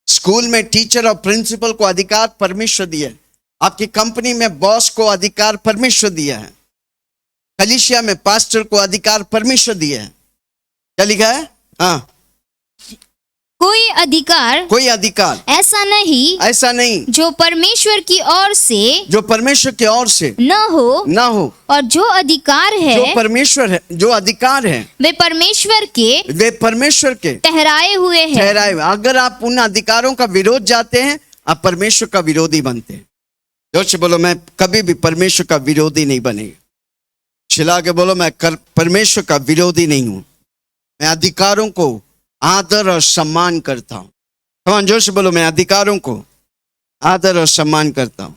स्कूल में टीचर और प्रिंसिपल को अधिकार परमेश्वर दिया है। आपकी कंपनी में बॉस को अधिकार परमेश्वर दिया है। कलीसिया में पास्टर को अधिकार परमेश्वर दिया है। क्या लिखा है? हाँ, कोई अधिकार ऐसा नहीं जो परमेश्वर की ओर से न हो। और जो अधिकार है वे परमेश्वर के ठहराए हुए हैं। अगर आप उन अधिकारों का विरोध जाते हैं, आप परमेश्वर का विरोधी बनते हैं। जोर से बोलो, मैं कभी भी परमेश्वर का विरोधी नहीं बनेगा। चिल्ला के बोलो, मैं परमेश्वर का विरोधी नहीं हूं। मैं अधिकारों को आदर और सम्मान करता हूं। कमान जोर से बोलो, मैं अधिकारों को आदर और सम्मान करता हूं।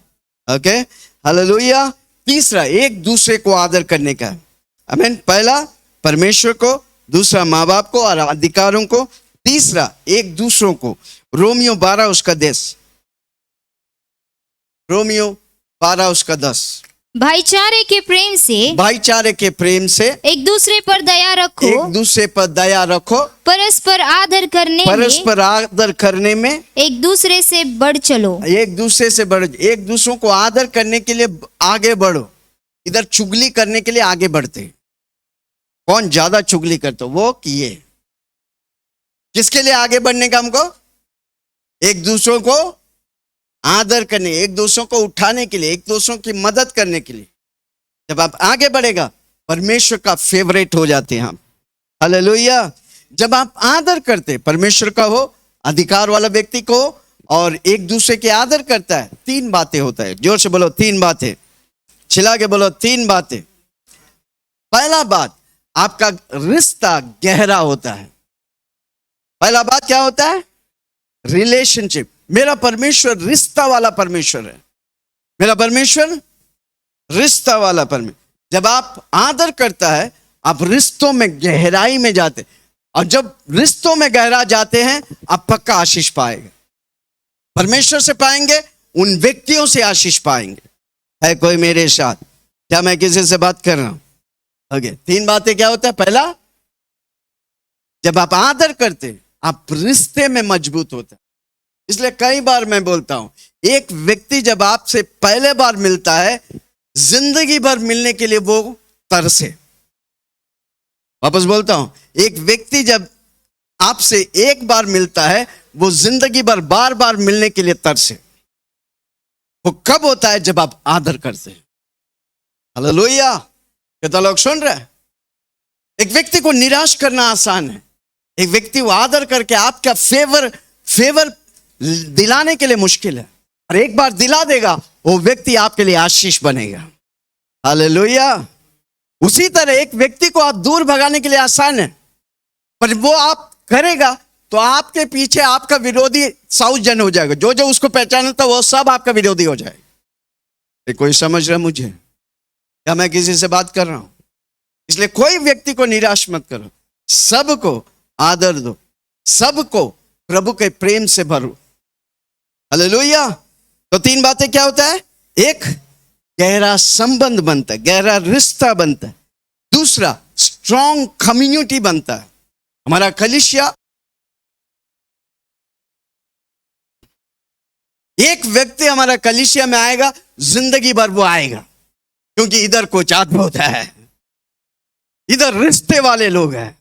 Okay, hallelujah. तीसरा, एक दूसरे को आदर करने का। आमीन। पहला, परमेश्वर को, दूसरा माँ बाप को और अधिकारों को, तीसरा एक दूसरों को। रोमियो 12 उसका 10, रोमियो 12 उसका 10। भाईचारे के प्रेम से, भाईचारे के प्रेम से एक दूसरे पर दया रखो, एक दूसरे पर दया रखो, परस्पर आदर करने में, परस्पर आदर करने में एक दूसरे से बढ़ चलो। एक दूसरे से बढ़, एक दूसरों को आदर करने के लिए आगे बढ़ो। इधर चुगली करने के लिए आगे बढ़ते। कौन ज्यादा चुगली करते, वो किए। किसके लिए आगे बढ़ने का हमको? एक दूसरों को आदर करने, एक दूसरों को उठाने के लिए, एक दूसरों की मदद करने के लिए। जब आप आगे बढ़ेगा, परमेश्वर का फेवरेट हो जाते हैं हम। हालेलुया। जब आप आदर करते, परमेश्वर का हो, अधिकार वाला व्यक्ति को, और एक दूसरे के आदर करता है, 3 बातें होता है। जोर से बोलो 3 बातें, चिल्ला के बोलो 3 बातें। पहला बात, आपका रिश्ता गहरा होता है। पहला बात क्या होता है? रिलेशनशिप। मेरा परमेश्वर रिश्ता वाला परमेश्वर है। मेरा परमेश्वर रिश्ता वाला परमेश्वर। जब आप आदर करता है, आप रिश्तों में गहराई में जाते, और जब रिश्तों में गहरा जाते हैं, आप पक्का आशीष पाएंगे। परमेश्वर से पाएंगे, उन व्यक्तियों से आशीष पाएंगे। है कोई मेरे साथ? क्या मैं किसी से बात कर रहा हूं? ओके, 3 बातें क्या होता है? पहला, जब आप आदर करते, आप रिश्ते में मजबूत होते हैं। इसलिए कई बार मैं बोलता हूं, एक व्यक्ति जब आपसे पहले बार मिलता है, जिंदगी भर मिलने के लिए वो तरसे। वापस बोलता हूं, एक व्यक्ति जब आपसे एक बार मिलता है, वो जिंदगी भर बार बार मिलने के लिए तरसे। वो कब होता है? जब आप आदर करते हैं। हालेलुया। कितना लोग सुन रहे हैं? एक व्यक्ति को निराश करना आसान है, एक व्यक्ति को आदर करके आपका फेवर दिलाने के लिए मुश्किल है। और एक बार दिला देगा, वो व्यक्ति आपके लिए आशीष बनेगा। हालेलुया। उसी तरह एक व्यक्ति को आप दूर भगाने के लिए आसान है, पर वो आप करेगा तो आपके पीछे आपका विरोधी 100 जन हो जाएगा। जो जो उसको पहचानता वो सब आपका विरोधी हो जाएगा। कोई समझ रहा मुझे? क्या मैं किसी से बात कर रहा हूं? इसलिए कोई व्यक्ति को निराश मत करो, सबको आदर दो, सबको प्रभु के प्रेम से भरो। हालेलुया। तो 3 बातें क्या होता है? एक, गहरा संबंध बनता है, गहरा रिश्ता बनता है। दूसरा, स्ट्रॉन्ग कम्युनिटी बनता है। हमारा कलीसिया, एक व्यक्ति हमारा कलीसिया में आएगा, जिंदगी भर वो आएगा, क्योंकि इधर कुछ अद्भुत है, इधर रिश्ते वाले लोग हैं।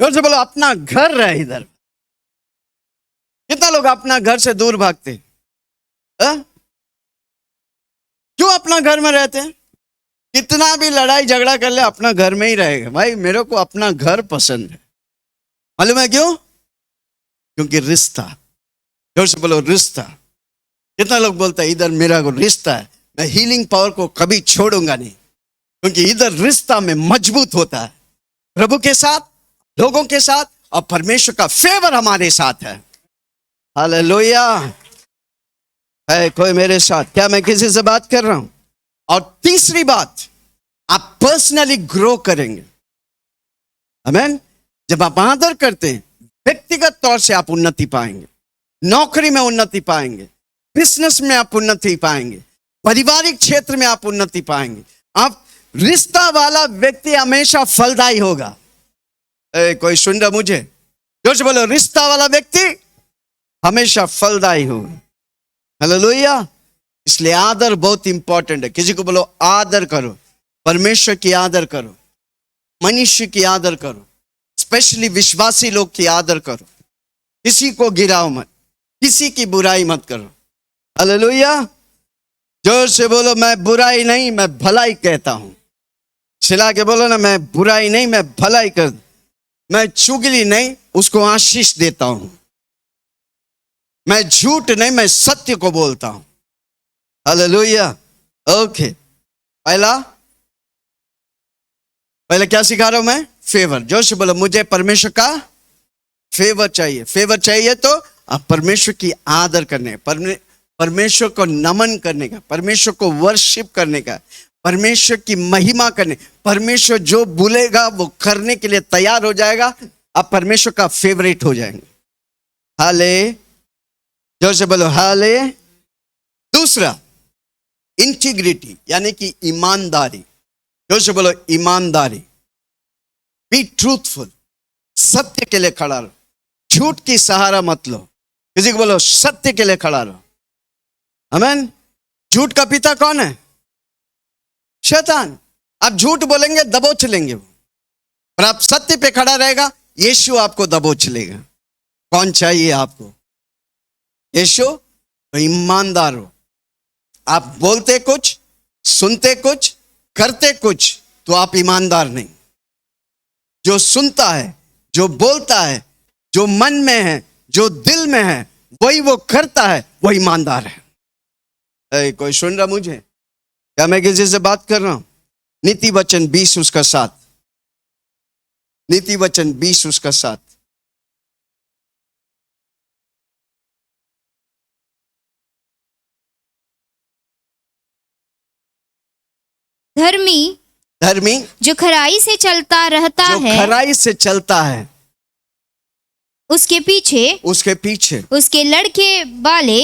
जोर से बोलो, अपना घर है इधर। कितना लोग अपना घर से दूर भागते हैं? क्यों अपना घर में रहते हैं? कितना भी लड़ाई झगड़ा कर ले, अपना घर में ही रहेगा। भाई मेरे को अपना घर पसंद है। मालूम है क्यों? क्योंकि रिश्ता। जोर से बोलो, रिश्ता। कितना लोग बोलता है इधर मेरा रिश्ता है, मैं हीलिंग पावर को कभी छोड़ूंगा नहीं, क्योंकि इधर रिश्ता में मजबूत होता है, प्रभु के साथ, लोगों के साथ, और परमेश्वर का फेवर हमारे साथ है। हालेलुया। है कोई मेरे साथ? क्या मैं किसी से बात कर रहा हूं? और तीसरी बात, आप पर्सनली ग्रो करेंगे। आमीन। जब आप आदर करते हैं, व्यक्तिगत तौर से आप उन्नति पाएंगे, नौकरी में उन्नति पाएंगे, बिजनेस में आप उन्नति पाएंगे, पारिवारिक क्षेत्र में आप उन्नति पाएंगे। आप रिश्ता वाला व्यक्ति हमेशा फलदायी होगा। कोई सुन रहा मुझे? जोर से बोलो, रिश्ता वाला व्यक्ति हमेशा फलदायी होगा। हालेलुया। इसलिए आदर बहुत इंपॉर्टेंट है। किसी को बोलो आदर करो, परमेश्वर की आदर करो, मनुष्य की आदर करो, स्पेशली विश्वासी लोग की आदर करो। किसी को गिराओ मत, किसी की बुराई मत करो। हालेलुया। जोर से बोलो, मैं बुराई नहीं, मैं भलाई कहता हूं। चिल्ला के बोलो ना, मैं बुराई नहीं, मैं भलाई कर, मैं चुगली नहीं, उसको आशीष देता हूं। मैं झूठ नहीं, मैं सत्य को बोलता हूं। हालेलुया। ओके, पहले क्या सिखा रहा हूं मैं? फेवर। जोर से बोलो, मुझे परमेश्वर का फेवर चाहिए। फेवर चाहिए तो आप परमेश्वर की आदर करने, परमेश्वर को नमन करने का, परमेश्वर को वर्शिप करने का, परमेश्वर की महिमा करने, परमेश्वर जो बोलेगा वो करने के लिए तैयार हो जाएगा, आप परमेश्वर का फेवरेट हो जाएंगे। हाले, जोर से बोलो हाले। दूसरा, इंटीग्रिटी यानी कि ईमानदारी। जोर से बोलो ईमानदारी। बी ट्रूथफुल, सत्य के लिए खड़ा रहो, झूठ की सहारा मत लो। किसी को बोलो सत्य के लिए खड़ा रहो। आमीन। झूठ का पिता कौन है? शैतान। आप झूठ बोलेंगे दबोच लेंगे वो, पर आप सत्य पे खड़ा रहेगा, यीशु आपको दबोच लेगा। कौन चाहिए आपको? यीशु। तो ईमानदार हो। आप बोलते कुछ, सुनते कुछ, करते कुछ, तो आप ईमानदार नहीं। जो सुनता है, जो बोलता है, जो मन में है, जो दिल में है, वही वो करता है, वो ईमानदार है। कोई सुन रहा मुझे? क्या मैं किसी से बात कर रहा हूं? नीति वचन 20 उसका 7। नीति वचन 20 उसका 7। धर्मी धर्मी जो खराई से चलता रहता जो है, खराई से चलता है, उसके पीछे उसके लड़के वाले,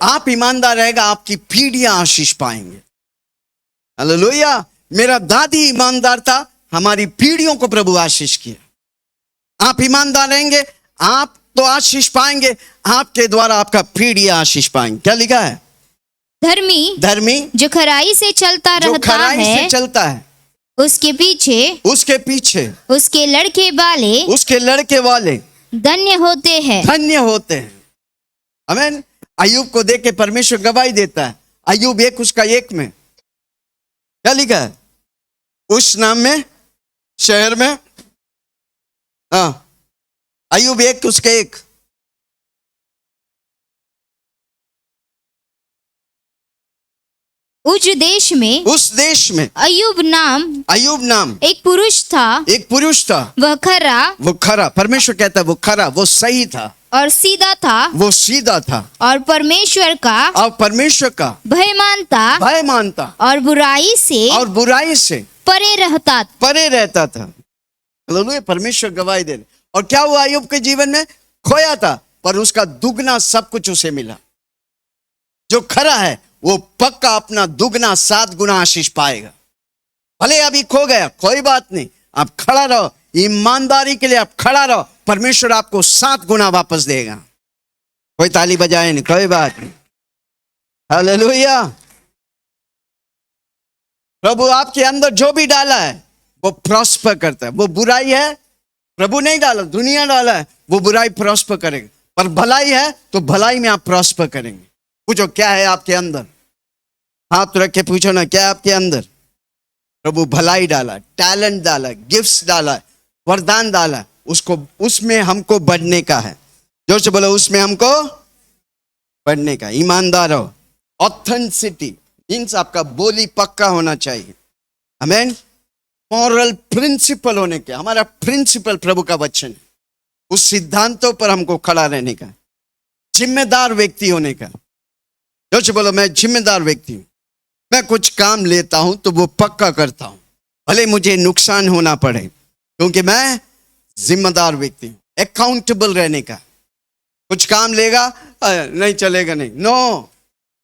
आप ईमानदार रहेगा, आपकी पीढ़ियां आशीष पाएंगे। हालेलुया। मेरा दादी ईमानदार था, हमारी पीढ़ियों को प्रभु आशीष किया। आप ईमानदार रहेंगे, आप तो आशीष पाएंगे, आपके द्वारा आपका पीढ़ियां आशीष पाएंगे। क्या लिखा है? धर्मी जो खराई से चलता रहता है, उसके पीछे उसके लड़के वाले धन्य होते हैं। आमीन। अय्यूब को देख के परमेश्वर गवाही देता है। अय्यूब 1 उसका 1 में क्या लिखा है? उस नाम में शहर में, हाँ, अय्यूब 1 उसके 1। उस देश में अय्यूब नाम एक पुरुष था। वह खरा, परमेश्वर कहता है वो खरा, वो सही था और सीधा था, और परमेश्वर का भय मानता और बुराई से परे रहता था। हालेलुया। परमेश्वर गवाही दे रहे। और क्या हुआ? अय्यूब के जीवन में खोया था, पर उसका दुगना सब कुछ उसे मिला। जो खरा है वो पक्का अपना दुगना 7 गुना आशीष पाएगा। भले अभी खो गया, कोई बात नहीं, आप खड़ा रहो, ईमानदारी के लिए आप खड़ा रहो, परमेश्वर आपको 7 गुना वापस देगा। कोई ताली बजाए नहीं, कोई बात नहीं। हालेलुया। प्रभु आपके अंदर जो भी डाला है वो प्रॉस्पर करता है। वो बुराई है, प्रभु नहीं डाला, दुनिया डाला है, वो बुराई प्रॉस्पर करेगा। पर भलाई है तो भलाई में आप प्रॉस्पर करेंगे। पूछो क्या है आपके अंदर? हाथ रख के पूछो ना, क्या है आपके अंदर? प्रभु भलाई डाला, टैलेंट डाला, गिफ्ट्स डाला, वरदान डाला, उसमें हमको बढ़ने का है। जोर से बोलो उसमें हमको बढ़ने का। ईमानदार हो। ऑथेंटिसिटी मीन्स आपका बोली पक्का होना चाहिए। आमीन। मॉरल प्रिंसिपल होने के, हमारा प्रिंसिपल प्रभु का वचन है, उस सिद्धांतों पर हमको खड़ा रहने का, जिम्मेदार व्यक्ति होने का। जोर से बोलो मैं जिम्मेदार व्यक्ति हूं। मैं कुछ काम लेता हूं तो वो पक्का करता हूं, भले मुझे नुकसान होना पड़े, क्योंकि मैं जिम्मेदार व्यक्ति हूं। अकाउंटेबल रहने का। कुछ काम लेगा नहीं चलेगा, नहीं, नो,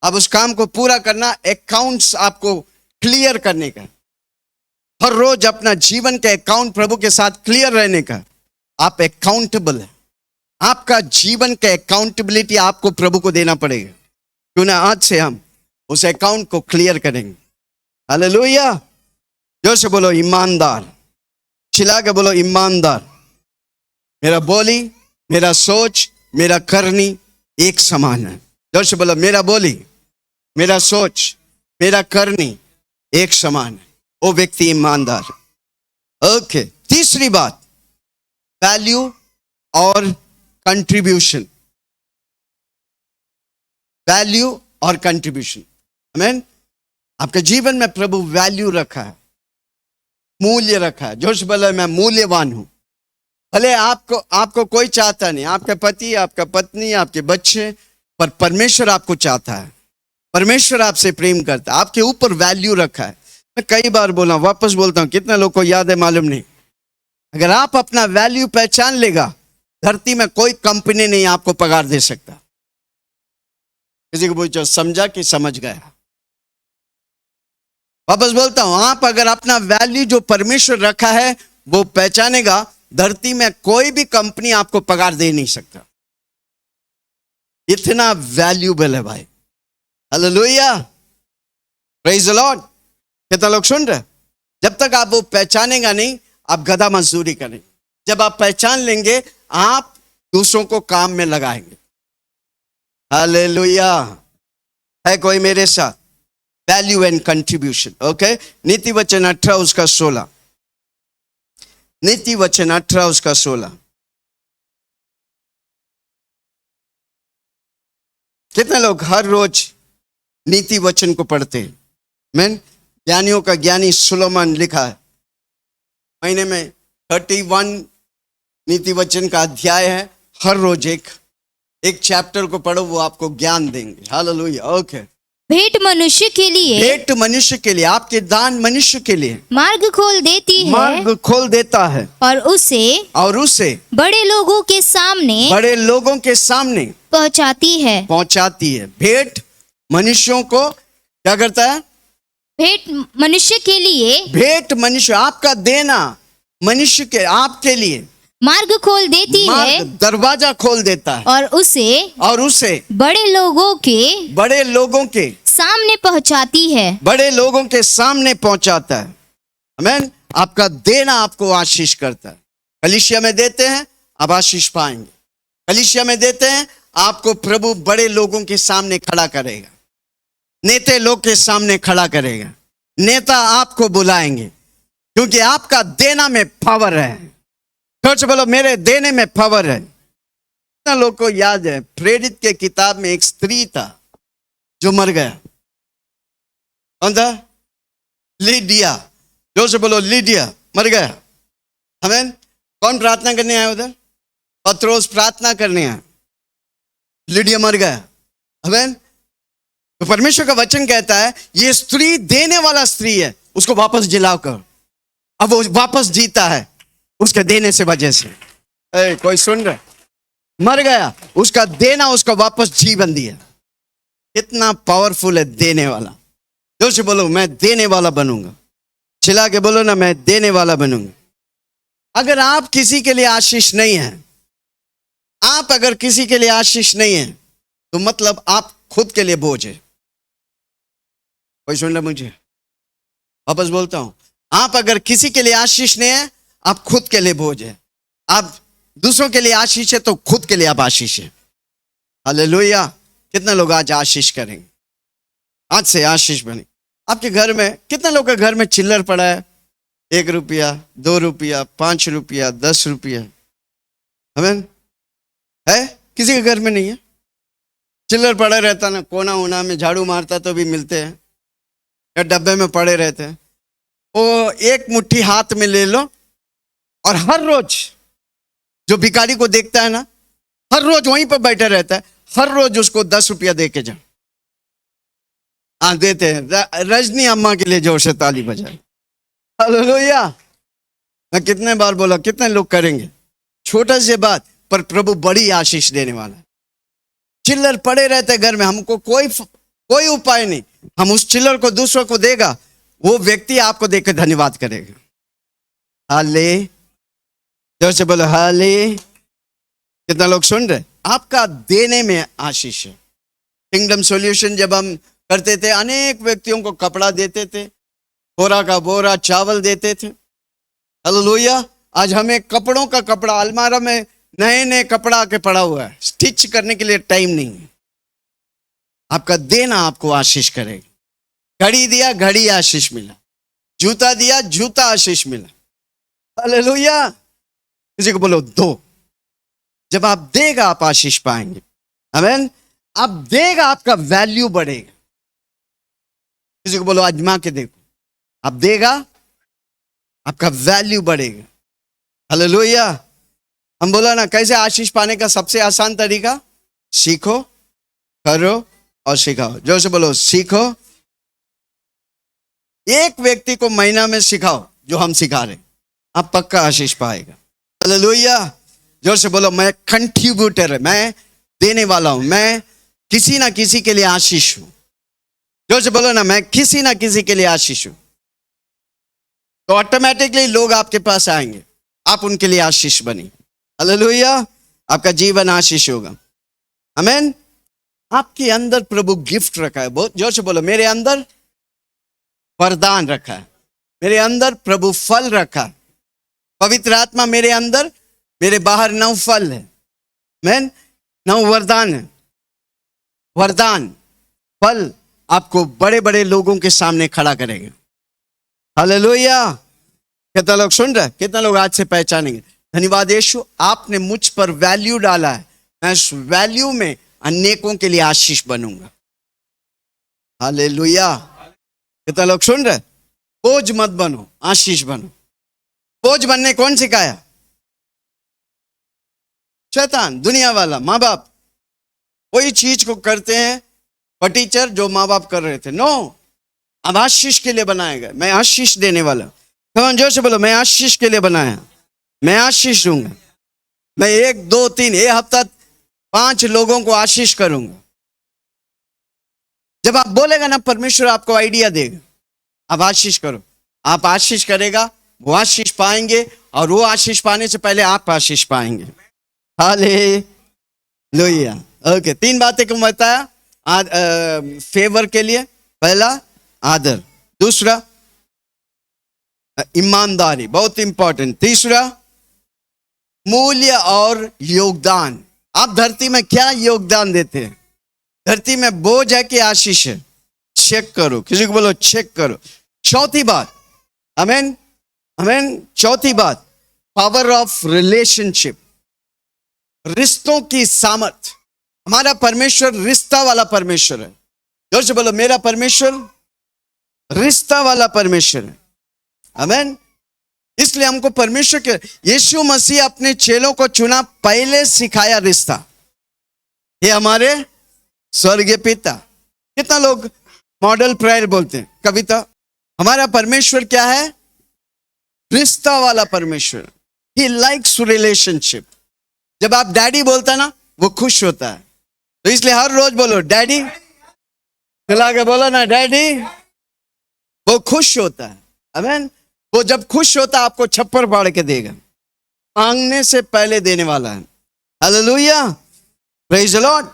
अब उस काम को पूरा करना, अकाउंट्स आपको क्लियर करने का, हर रोज अपना जीवन के अकाउंट प्रभु के साथ क्लियर रहने का। आप अकाउंटेबल है, आपका जीवन का अकाउंटेबिलिटी आपको प्रभु को देना पड़ेगा। क्यों ना आज से हम उस अकाउंट को क्लियर करेंगे। हालेलुया। जोर से बोलो ईमानदार। चिल्ला के बोलो ईमानदार। मेरा बोली, मेरा सोच, मेरा करनी एक समान है। जोर से बोलो मेरा बोली, मेरा सोच, मेरा करनी एक समान है। वो व्यक्ति ईमानदार। ओके। तीसरी बात, वैल्यू और कंट्रीब्यूशन। वैल्यू और कंट्रीब्यूशन। आमीन। आपके जीवन में प्रभु वैल्यू रखा है, मूल्य रखा है। जोर से बोलो मैं मूल्यवान हूं। भले आपको कोई चाहता नहीं, आपके पति, आपका पत्नी, आपके बच्चे, पर परमेश्वर आपको चाहता है। परमेश्वर आपसे प्रेम करता है, आपके ऊपर वैल्यू रखा है। मैं कई बार बोला, वापस बोलता हूं, कितना लोग को याद है मालूम नहीं। अगर आप अपना वैल्यू पहचान लेगा, धरती में कोई कंपनी नहीं आपको पगार दे सकता। किसी को पूछो समझा कि समझ गया? वापस बोलता हूं, आप अगर अपना वैल्यू जो परमेश्वर रखा है वो पहचानेगा, धरती में कोई भी कंपनी आपको पगार दे नहीं सकता। इतना वैल्यूबल है भाई। Hallelujah, praise the Lord. कितना लोग सुन रहे? जब तक आप वो पहचानेगा नहीं, आप गधा मजदूरी करेंगे। जब आप पहचान लेंगे, आप दूसरों को काम में लगाएंगे। हालेलुया। है कोई मेरे साथ? Value and contribution. ओके, नीति वचन 18 उसका 16। नीति वचन 18 उसका 16। कितने लोग हर रोज नीति वचन को पढ़ते हैं? मैन, ज्ञानियों का ज्ञानी सुलोमन लिखा है, महीने में 31 नीति वचन का अध्याय है। हर रोज एक चैप्टर को पढ़ो, वो आपको ज्ञान देंगे। हालेलुया। ओके, भेंट मनुष्य के लिए, भेंट मनुष्य के लिए, आपके दान मनुष्य के लिए मार्ग खोल देती है, मार्ग खोल देता है, और उसे बड़े लोगों के सामने पहुंचाती है। भेंट मनुष्यों को क्या करता है? भेंट मनुष्य के लिए, भेंट मनुष्य, आपका देना मनुष्य के, आपके लिए मार्ग खोल देती है, दरवाजा खोल देता है, और उसे बड़े लोगों के सामने पहुंचाती है। बड़े लोगों के सामने पहुंचाता है। आमीन। आपका देना आपको आशीष करता है। कलीसिया में देते हैं, आप आशीष पाएंगे। कलीसिया में देते हैं, आपको प्रभु बड़े लोगों के सामने खड़ा करेगा, नेता लोग के सामने खड़ा करेगा। नेता आपको बुलाएंगे, क्योंकि आपका देना में पावर है। चर्च बोलो, मेरे देने में पावर है। कितना लोग को याद है, प्रेरित के किताब में एक स्त्री था जो मर गया। कौन था? लीडिया। जोर से बोलो, लीडिया मर गया। आमीन। कौन प्रार्थना करने आया उधर? पत्रोस प्रार्थना करने आया, लीडिया मर गया। आमीन। तो परमेश्वर का वचन कहता है, ये स्त्री देने वाला स्त्री है, उसको वापस जिलाओ कर। अब वो वापस जीता है उसके देने से वजह से। कोई सुन रहा? मर गया, उसका देना उसको वापस जीवन दिया। कितना पावरफुल है देने वाला। जोर से बोलो, मैं देने वाला बनूंगा। चिल्ला के बोलो ना, मैं देने वाला बनूंगा। अगर आप किसी के लिए आशीष नहीं है, आप अगर किसी के लिए आशीष नहीं है, तो मतलब आप खुद के लिए बोझ है। कोई सुन रहा मुझे? वापस बोलता हूं, आप अगर किसी के लिए आशीष नहीं है, आप खुद के लिए बोझ है। आप दूसरों के लिए आशीष है, तो खुद के लिए आप आशीष है। हालेलुया। कितने लोग आज आशीष करेंगे? आज से आशीष बने। आपके घर में कितने लोग के घर में चिल्लर पड़ा है? 1 रुपया, 2 रुपया, 5 रुपया, 10 रुपया। आमीन। है? किसी के घर में नहीं है? चिल्लर पड़ा रहता ना, कोना वोना में झाड़ू मारता तो भी मिलते हैं, या डब्बे में पड़े रहते हैं। वो एक मुट्ठी हाथ में ले लो, और हर रोज जो भिखारी को देखता है ना, हर रोज वहीं पर बैठा रहता है, हर रोज उसको 10 रुपया दे के जाओ। देते हैं। रजनी अम्मा के लिए जोर से ताली बजाए। हालेलुया। मैं कितने बार बोला, कितने लोग करेंगे? छोटा से बात, पर प्रभु बड़ी आशीष देने वाला है। चिल्लर पड़े रहते घर में, हमको कोई उपाय नहीं। हम उस चिल्लर को दूसरों को देगा, वो व्यक्ति आपको देकर धन्यवाद करेगा। हाले, जोर से बोलो हाले। कितना लोग सुन रहे? आपका देने में आशीष है। किंगडम सॉल्यूशन जब हम करते थे, अनेक व्यक्तियों को कपड़ा देते थे, बोरा का बोरा चावल देते थे। हालेलुया। आज हमें कपड़ों का कपड़ा अलमारा में नए कपड़ा आके पड़ा हुआ है, स्टिच करने के लिए टाइम नहीं है। आपका देना आपको आशीष करेगा। घड़ी दिया, घड़ी आशीष मिला। जूता दिया, जूता आशीष मिला। हालेलुया। किसी को बोलो दो। जब आप देगा, आप आशीष पाएंगे। आमीन। आप देगा, आपका वैल्यू बढ़ेगा। किसी को बोलो आजमा के देखो, आप देगा, आपका वैल्यू बढ़ेगा। हालेलुया। हम बोला ना, कैसे आशीष पाने का सबसे आसान तरीका? सीखो, करो और सिखाओ। जोर से बोलो, सीखो, एक व्यक्ति को महीना में सिखाओ जो हम सिखा रहे, आप पक्का आशीष पाएगा। हालेलुया। जोर से बोलो, मैं कंट्रीब्यूटर, मैं देने वाला हूं, मैं किसी ना किसी के लिए आशीष हूं। जोर से बोलो ना, मैं किसी ना किसी के लिए आशीष हूं। तो ऑटोमेटिकली लोग आपके पास आएंगे, आप उनके लिए आशीष बनी। हालेलुया। आपका जीवन आशीष होगा। आमीन। आपके अंदर प्रभु गिफ्ट रखा है। बहुत जोर से बोलो, मेरे अंदर वरदान रखा है, मेरे अंदर प्रभु फल रखा है। पवित्र आत्मा मेरे अंदर, मेरे बाहर 9 फल है। आमीन। 9 वरदान है। वरदान फल आपको बड़े बड़े लोगों के सामने खड़ा करेगा। हालेलुया। कितना लोग सुन रहे हैं? कितना लोग आज से पहचानेंगे? धन्यवाद यीशु, आपने मुझ पर वैल्यू डाला है, मैं उस वैल्यू में अनेकों के लिए आशीष बनूंगा। हालेलुया। कितना लोग सुन रहे हैं? बोझ मत बनो, आशीष बनो। बोझ बनने कौन सिखाया? शैतान, दुनिया वाला, माँ बाप। वही चीज को करते हैं टीचर जो माँ बाप कर रहे थे। नो, अब आशीष के लिए बनाया गया। मैं आशीष देने वाला। कौन जोर से बोलो, मैं आशीष के लिए बनाया, मैं आशीष दूंगा। मैं 1 2 3 एक हफ्ता 5 लोगों को आशीष करूंगा। जब आप बोलेगा ना, परमेश्वर आपको आइडिया देगा, आप आशीष करो। आप आशीष करेगा, वो आशीष पाएंगे, और वो आशीष पाने से पहले आप आशीष पाएंगे। हालेलुया। ओके, 3 बातें को बताया फेवर के लिए। पहला आदर, दूसरा ईमानदारी, बहुत इंपॉर्टेंट। तीसरा मूल्य और योगदान। आप धरती में क्या योगदान देते हैं? धरती में बोझ है कि आशीष है? चेक करो। किसी को बोलो चेक करो। चौथी बात, आमीन आमीन, चौथी बात, पावर ऑफ रिलेशनशिप, रिश्तों की सामर्थ। हमारा परमेश्वर रिश्ता वाला परमेश्वर है। जोर से बोलो, मेरा परमेश्वर रिश्ता वाला परमेश्वर है। आमीन। इसलिए हमको परमेश्वर के, यीशु मसीह अपने चेलों को चुना, पहले सिखाया रिश्ता। ये हमारे स्वर्गीय पिता। कितना लोग मॉडल प्रेयर बोलते हैं, कविता। हमारा परमेश्वर क्या है? रिश्ता वाला परमेश्वर। He likes relationship. जब आप डैडी बोलता है ना, वो खुश होता है। तो इसलिए हर रोज बोलो डैडी, चला के बोलो ना डैडी, वो खुश होता है। आमीन। वो जब खुश होता है, आपको छप्पर फाड़ के देगा, मांगने से पहले देने वाला है। Hallelujah, praise the Lord.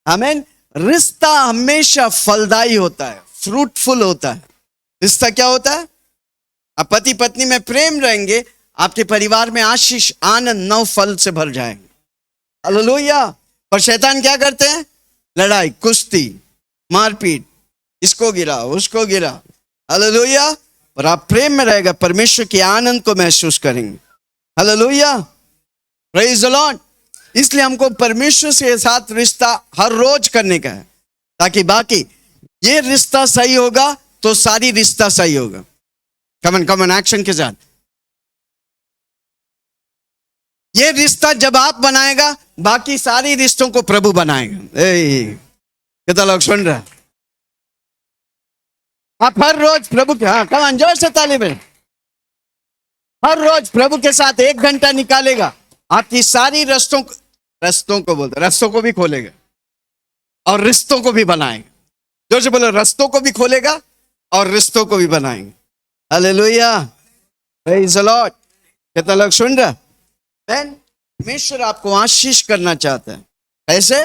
आमीन। रिश्ता हमेशा फलदायी होता है, फ्रूटफुल होता है। रिश्ता क्या होता है? आप पति पत्नी में प्रेम रहेंगे, आपके परिवार में आशीष, आनंद, 9 फल से भर जाएंगे। हालेलुया। और शैतान क्या करते हैं? लड़ाई, कुश्ती, मारपीट, इसको गिरा, उसको गिरा। हालेलुया। और आप प्रेम में रहेगा, परमेश्वर के आनंद को महसूस करेंगे। Hallelujah, praise the Lord. इसलिए हमको परमेश्वर के साथ रिश्ता हर रोज करने का है, ताकि बाकी ये रिश्ता सही होगा तो सारी रिश्ता सही होगा। कमन एक्शन के साथ। ये रिश्ता जब आप बनाएगा, बाकी सारी रिश्तों को प्रभु बनाएगा। कितना लोग सुन रहे हैं? आप हर रोज प्रभु के, हाँ कमान जोर से ताली में, हर रोज प्रभु के साथ 1 घंटा निकालेगा, आपकी सारी रस्तों को बोलते, रस्तों को भी खोलेगा और रिश्तों को भी बनाएगा। जोर से बोलो, रस्तों को भी खोलेगा और रिश्तों को भी बनाएंगे। Hallelujah, praise the Lord. कितना लोग सुन रहे? परमेश्वर आपको आशीष करना चाहता है। कैसे?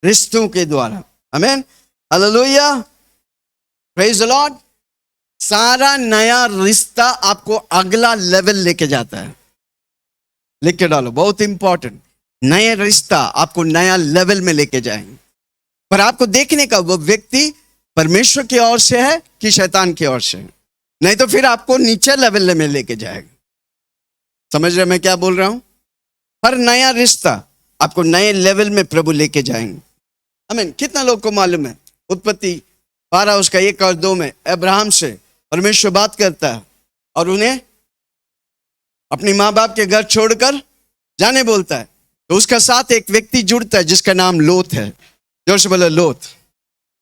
रिश्तों के द्वारा। आमीन, हालेलुया, प्रेज द लॉर्ड। सारा नया रिश्ता आपको अगला लेवल लेके जाता है। लिख के डालो, बहुत इंपॉर्टेंट। नया रिश्ता आपको नया लेवल में लेके जाएंगे। पर आपको देखने का वो व्यक्ति परमेश्वर की ओर से है कि शैतान की ओर से है, नहीं तो फिर आपको नीचे लेवल में लेके जाएगा। समझ रहे मैं क्या बोल रहा हूं? हर नया रिश्ता आपको नए लेवल में प्रभु लेके जाएंगे। आमीन। कितना लोग को मालूम है, उत्पत्ति 12 उसका 1 और 2 में अब्राहम से परमेश्वर बात करता है और उन्हें अपनी माँ बाप के घर छोड़कर जाने बोलता है। तो उसका साथ एक व्यक्ति जुड़ता है जिसका नाम लोत है। जोर से बोलो लोत।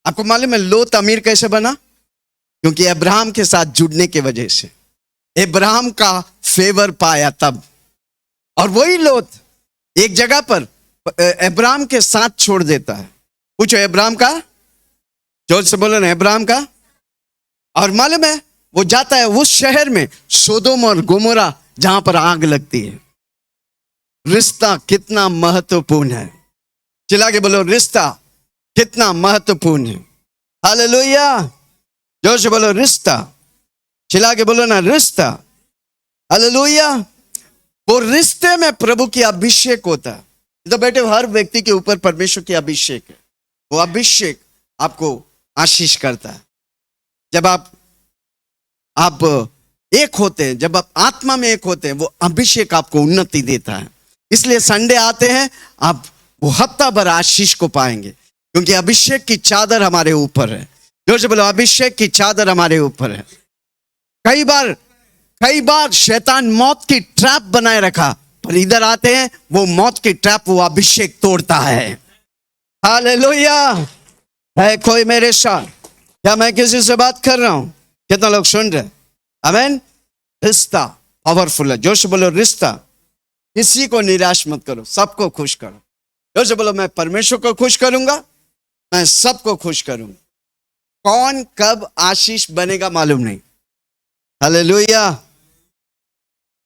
आपको मालूम है लोत अमीर कैसे बना? क्योंकि अब्राहम के साथ जुड़ने की वजह से अब्राहम का फेवर पाया तब। और वही लोत एक जगह पर अब्राहम के साथ छोड़ देता है। पूछो अब्राहम का, जोर से बोलो ना अब्राहम का। और मालूम है वो जाता है उस शहर में सोदोम और गोमोरा जहां पर आग लगती है। रिश्ता कितना महत्वपूर्ण है, चिल्ला के बोलो रिश्ता कितना महत्वपूर्ण है। हालेलुया, जोर से बोलो रिश्ता, चिल्ला के बोलो ना रिश्ता। हालेलुया, वो रिश्ते में प्रभु की अभिषेक होता है। तो बेटे हर व्यक्ति के ऊपर परमेश्वर की अभिषेक है। वो अभिषेक आपको आशीष करता है। जब आप एक होते हैं, जब आप आत्मा में एक होते हैं, वो अभिषेक आपको उन्नति देता है। इसलिए संडे आते हैं, आप वो हफ्ता भर आशीष को पाएंगे, क्योंकि अभिषेक की चादर हमारे ऊपर है। जोर से बोलो अभिषेक की चादर हमारे ऊपर है। कई बार शैतान मौत की ट्रैप बनाए रखा, पर इधर आते हैं वो मौत की ट्रैप वो अभिषेक तोड़ता है। हालेलुया, है कोई मेरे साथ? क्या मैं किसी से बात कर रहा हूं? कितना लोग सुन रहे? आमीन। रिश्ता पावरफुल है। जोर से बोलो रिश्ता। किसी को निराश मत करो, सबको खुश करो। जोर से बोलो मैं परमेश्वर को खुश करूंगा, मैं सबको खुश करूंगा। कौन कब आशीष बनेगा मालूम नहीं। हालेलुया,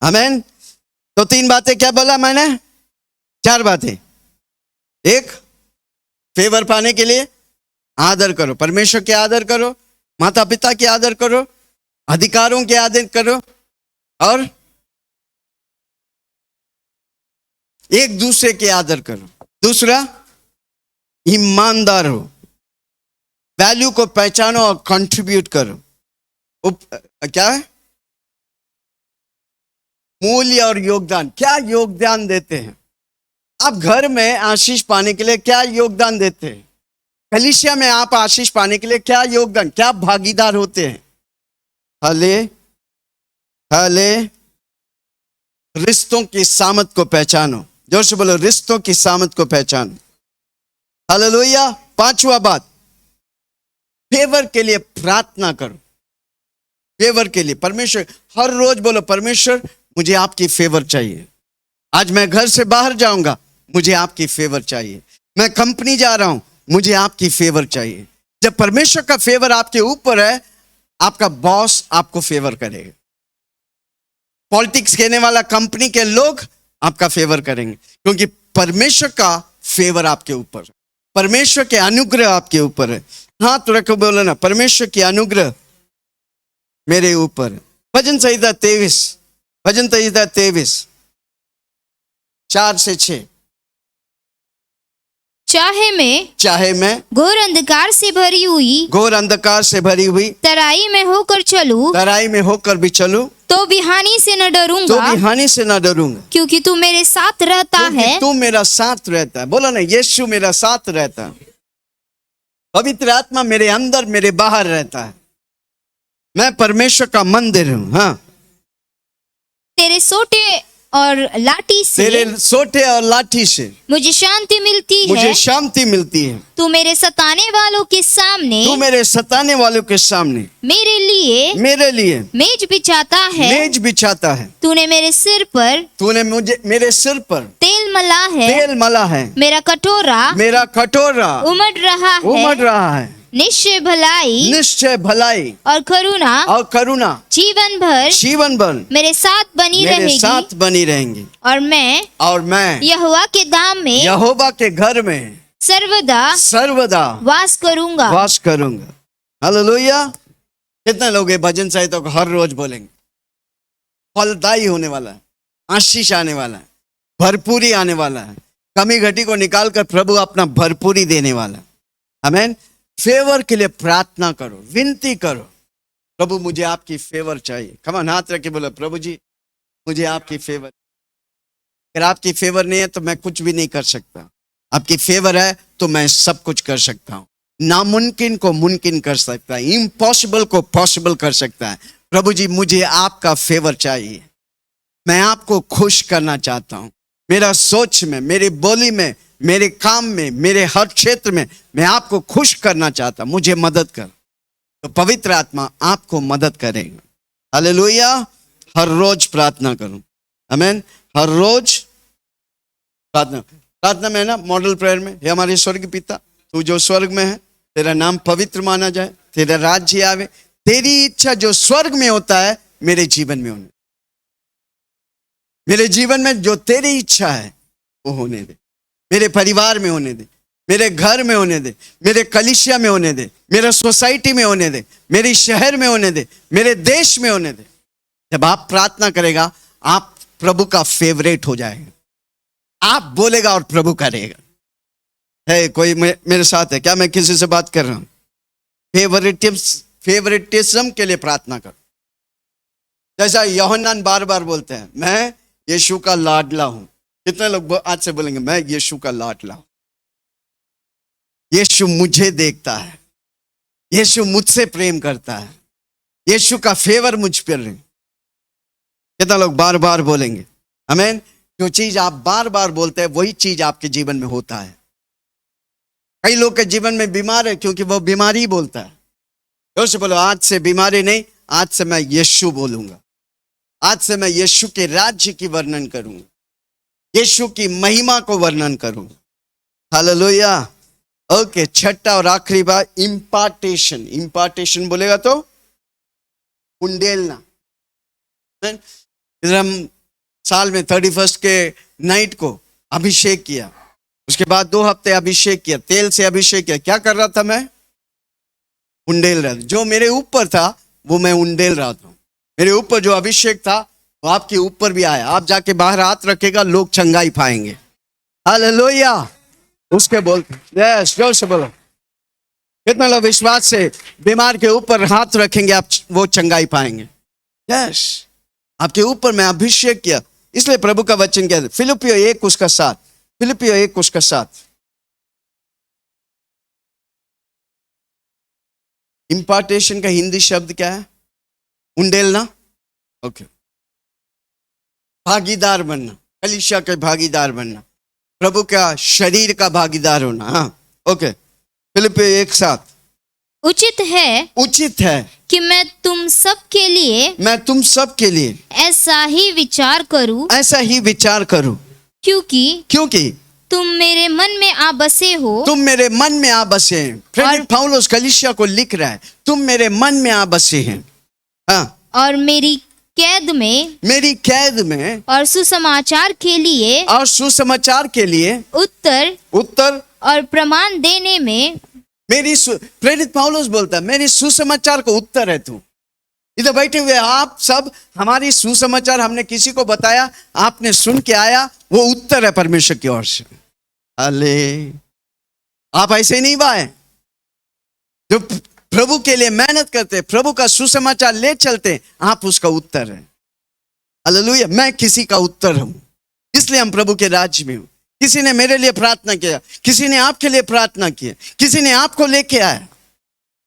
आमीन। तो 3 बातें क्या बोला मैंने? 4 बातें। एक, फेवर पाने के लिए आदर करो, परमेश्वर के आदर करो, माता पिता के आदर करो, अधिकारों के आदर करो, और एक दूसरे के आदर करो। दूसरा, ईमानदार हो, वैल्यू को पहचानो और कंट्रीब्यूट करो। क्या है? मूल्य और योगदान। क्या योगदान देते हैं आप घर में आशीष पाने के लिए? क्या योगदान देते हैं कलीसिया में? आप आशीष पाने के लिए क्या योगदान, क्या भागीदार होते हैं? हाले रिश्तों की सामत को पहचानो। जोर से बोलो रिश्तों की सामत को पहचानो। हालेलुया। 5वां बात, फेवर के लिए प्रार्थना करो। फेवर के लिए परमेश्वर, हर रोज बोलो परमेश्वर मुझे आपकी फेवर चाहिए। आज मैं घर से बाहर जाऊंगा, मुझे आपकी फेवर चाहिए। मैं कंपनी जा रहा हूं, मुझे आपकी फेवर चाहिए। जब परमेश्वर का फेवर आपके ऊपर है, आपका बॉस आपको फेवर करेगा। पॉलिटिक्स कहने वाला कंपनी के लोग आपका फेवर करेंगे, क्योंकि परमेश्वर का फेवर आपके ऊपर है, परमेश्वर के अनुग्रह आपके ऊपर है। हाथ रखो, बोलो ना परमेश्वर की अनुग्रह मेरे ऊपर है। भजन संहिता 23 4 से 6। चाहे मैं घोर अंधकार से भरी हुई तराई में होकर भी चलूं, तो भी हानि से न डरूंगा, क्योंकि तू मेरे साथ रहता है। तू मेरा साथ रहता है। बोलो ना यीशु मेरा साथ रहता है। पवित्र आत्मा मेरे अंदर मेरे बाहर रहता है। मैं परमेश्वर का मंदिर हूं। हाँ, तेरे सोटे और लाठी से मुझे शांति मिलती है। तू मेरे सताने वालों के सामने मेरे लिए मेज बिछाता है। तूने मेरे सिर पर तेल मला है। मेरा कटोरा उमड़ रहा है। निश्चय भलाई और करुणा जीवन भर मेरे साथ बनी रहेंगी। और मैं यहोवा के घर में सर्वदा वास करूंगा। हालेलुया। कितने लोग ये भजन संहिता को हर रोज बोलेंगे? फलदायी होने वाला है, आशीष आने वाला है, भरपूरी आने वाला है। कमी घटी को निकालकर प्रभु अपना भरपूरी देने वाला है। आमीन। फेवर के लिए प्रार्थना करो, विनती करो, प्रभु मुझे आपकी फेवर चाहिए। कमान हाथ रख के बोलो प्रभु जी मुझे आपकी फेवर। अगर आपकी फेवर नहीं है तो मैं कुछ भी नहीं कर सकता। आपकी फेवर है तो मैं सब कुछ कर सकता हूँ। नामुमकिन को मुमकिन कर सकता है, इम्पॉसिबल को पॉसिबल कर सकता है। प्रभु जी मुझे आपका फेवर चाहिए। मैं आपको खुश करना चाहता हूँ। मेरा सोच में, मेरी बोली में, मेरे काम में, मेरे हर क्षेत्र में मैं आपको खुश करना चाहता हूं। मुझे मदद कर। तो पवित्र आत्मा आपको मदद करेगा। हालेलुया। हर रोज प्रार्थना करूं, आमीन। हर रोज प्रार्थना में ना, मॉडल प्रेयर में, हे हमारे स्वर्ग पिता तू जो स्वर्ग में है, तेरा नाम पवित्र माना जाए, तेरा राज्य आवे, तेरी इच्छा जो स्वर्ग में होता है मेरे जीवन में होने, मेरे जीवन में जो तेरी इच्छा है वो होने दे, मेरे परिवार में होने दे, मेरे घर में होने दे, मेरे कलीसिया में होने दे, मेरे सोसाइटी में होने दे, मेरे शहर में होने दे, मेरे देश में होने दे। जब आप प्रार्थना करेगा आप प्रभु का फेवरेट हो जाएगा, आप बोलेगा और प्रभु करेगा। है कोई मेरे साथ है क्या? मैं किसी से बात कर रहा हूं? फेवरेटिज्म के लिए प्रार्थना करो। जैसा यूहन्ना बार बार बोलते हैं, मैं यीशु का लाडला हूं। कितने लोग आज से बोलेंगे मैं यीशु का लाडला हूं? यीशु मुझे देखता है, यीशु मुझसे प्रेम करता है, यीशु का फेवर मुझ पर है। कितना लोग बार बार बोलेंगे? आमीन। जो चीज आप बार बार बोलते हैं वही चीज आपके जीवन में होता है। कई लोग के जीवन में बीमार है क्योंकि वो बीमारी बोलता है। जोर से बोलो, आज से बीमारी नहीं, आज से मैं यीशु बोलूंगा, आज से मैं यीशु के राज्य की वर्णन करूंगा, यीशु की महिमा को वर्णन करूंगा। हालेलुया। ओके, छठा और आखिरी बात, इम्पार्टेशन। इम्पार्टेशन बोलेगा तो उंडेलना। इधर हम साल में 31 के नाइट को अभिषेक किया, उसके बाद 2 हफ्ते अभिषेक किया, तेल से अभिषेक किया। क्या कर रहा था मैं? उंडेल रहा था। जो मेरे ऊपर था वो मैं उंडेल रहा था। मेरे ऊपर जो अभिषेक था वो आपके ऊपर भी आया। आप जाके बाहर हाथ रखेगा, लोग चंगाई पाएंगे। हालेलुया। उसके बोलते यस, जोर से बोलो। कितना लोग विश्वास से बीमार के ऊपर हाथ रखेंगे, आप वो चंगाई पाएंगे? यस, आपके ऊपर मैं अभिषेक किया। इसलिए प्रभु का वचन कहते, फिलिपियों 1:7, फिलिपियों 1:7। इम्पार्टेशन का हिंदी शब्द क्या है? उंडेलना। ओके। भागीदार बनना, कलीसिया के भागीदार बनना, प्रभु का शरीर का भागीदार होना। हाँ, ओके। फिलिपियों 1:7। उचित है कि मैं तुम सब के लिए ऐसा ही विचार करूं, क्योंकि तुम मेरे मन में आ बसे हो। तुम मेरे मन में आ बसे हैं। प्रेरित पौलुस कलीसिया को लिख रहा है, तुम मेरे मन में आ बसे हैं। हाँ। और मेरी कैद में और सुसमाचार के लिए उत्तर और प्रमाण देने में प्रेरित पौलुस बोलता है, मेरी सुसमाचार को उत्तर है तू। इधर बैठे हुए आप सब, हमारी सुसमाचार हमने किसी को बताया, आपने सुन के आया, वो उत्तर है परमेश्वर की ओर से। अले आप ऐसे नहीं बाए जो प्रभु के लिए मेहनत करते, प्रभु का सुसमाचार ले चलते, आप उसका उत्तर है। हालेलुया। मैं किसी का उत्तर हूं, इसलिए हम प्रभु के राज्य में हूं। किसी ने मेरे लिए प्रार्थना किया, किसी ने आपके लिए प्रार्थना की, किसी ने आपको लेके आया।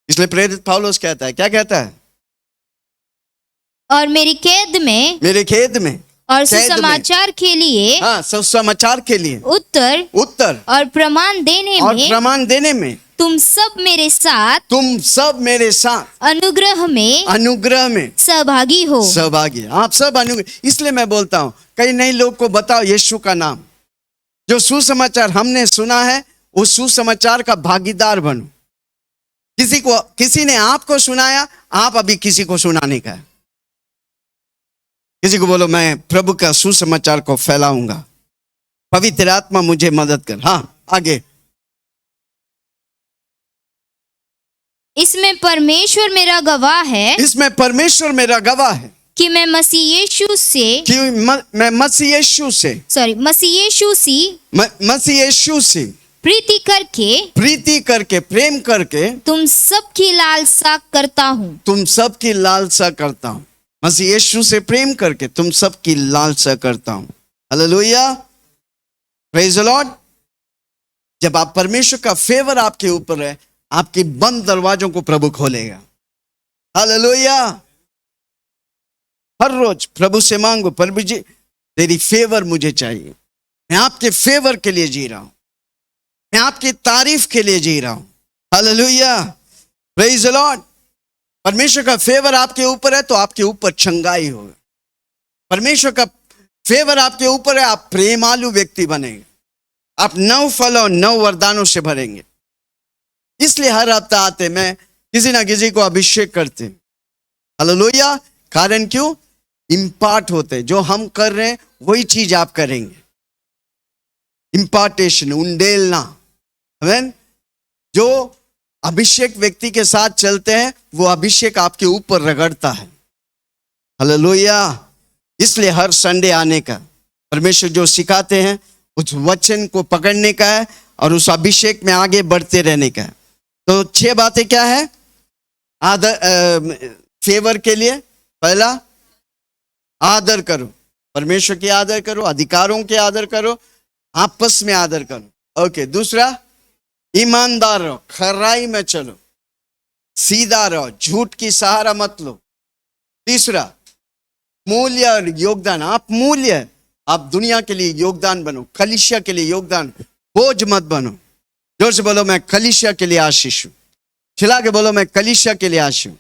इसलिए प्रेरित पौलुस कहता है, क्या कहता है? और मेरे खेद में और सुसमाचार के लिए, हाँ, सुसमाचार के लिए उत्तर और प्रमाण देने में तुम सब मेरे साथ अनुग्रह में सहभागी हो। आप सब अनुग्रह। इसलिए मैं बोलता हूं, कई नए लोग को बताओ यीशु का नाम। जो सुसमाचार हमने सुना है उस सुसमाचार का भागीदार बनो। किसी ने आपको सुनाया, आप अभी किसी को सुनाने का है। किसी को बोलो, मैं प्रभु का सुसमाचार को फैलाऊंगा, पवित्र आत्मा मुझे मदद कर। हाँ, आगे। इसमें परमेश्वर मेरा गवाह है कि मैं मसीह यीशु से प्रीति करके प्रेम करके तुम सबकी लालसा करता हूं। मसीह यीशु से प्रेम करके तुम सबकी लालसा करता हूं। हालेलुया। Praise the Lord. जब आप परमेश्वर का फेवर आपके ऊपर है, आपकी बंद दरवाजों को प्रभु खोलेगा। हालेलुया। हर रोज प्रभु से मांगो, प्रभु जी तेरी फेवर मुझे चाहिए, मैं आपके फेवर के लिए जी रहा हूं, मैं आपकी तारीफ के लिए जी रहा हूं। हालेलुया। Praise the Lord. परमेश्वर का फेवर आपके ऊपर है तो आपके ऊपर चंगाई होगा। परमेश्वर का फेवर आपके ऊपर है, आप प्रेमालु व्यक्ति बनेंगे, आप 9 फल और 9 वरदानों से भरेंगे। इसलिए हर हफ्ता आते मैं किसी ना किसी को अभिषेक करते हैं। हालेलुया। कारण क्यों? इम्पार्ट होते, जो हम कर रहे हैं वही चीज आप करेंगे। इम्पार्टेशन, उंडेलना। आमीन। जो अभिषेक व्यक्ति के साथ चलते हैं वो अभिषेक आपके ऊपर रगड़ता है। हालेलुया। इसलिए हर संडे आने का, परमेश्वर जो सिखाते हैं उस वचन को पकड़ने का है और उस अभिषेक में आगे बढ़ते रहने का है। तो 6 बातें क्या है आदर, फेवर के लिए? पहला, आदर करो, परमेश्वर की आदर करो, अधिकारों के आदर करो, आपस में आदर करो। ओके। दूसरा, ईमानदार रहो, खराई में चलो, सीधा रहो, झूठ की सहारा मत लो। तीसरा, मूल्य और योगदान। आप मूल्य, आप दुनिया के लिए योगदान बनो, कलीसिया के लिए योगदान, बोझ मत बनो। जोर से बोलो मैं कलीसिया के लिए आशीष हूं। चिल्ला के बोलो मैं कलीसिया के लिए आशीष हूं।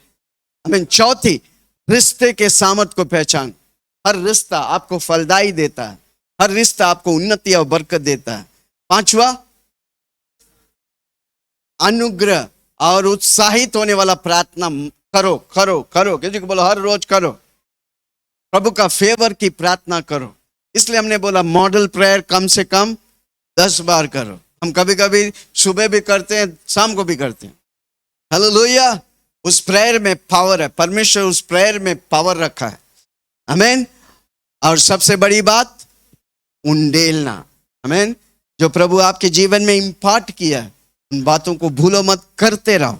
आमीन। चौथी, रिश्ते के सामर्थ को पहचान। हर रिश्ता आपको फलदायी देता है, हर रिश्ता आपको उन्नति और बरकत देता है। 5वां, अनुग्रह और उत्साहित होने वाला प्रार्थना करो करो करो। किसी को बोलो हर रोज करो, प्रभु का फेवर की प्रार्थना करो। इसलिए हमने बोला मॉडल प्रेयर कम से कम 10 बार करो। हम कभी कभी सुबह भी करते हैं, शाम को भी करते हैं। हालेलुया। उस प्रेयर में पावर है, परमेश्वर उस प्रेयर में पावर रखा है। आमीन। और सबसे बड़ी बात, उंडेलना। आमीन। जो प्रभु आपके जीवन में इंपार्ट किया है उन बातों को भूलो मत, करते रहो।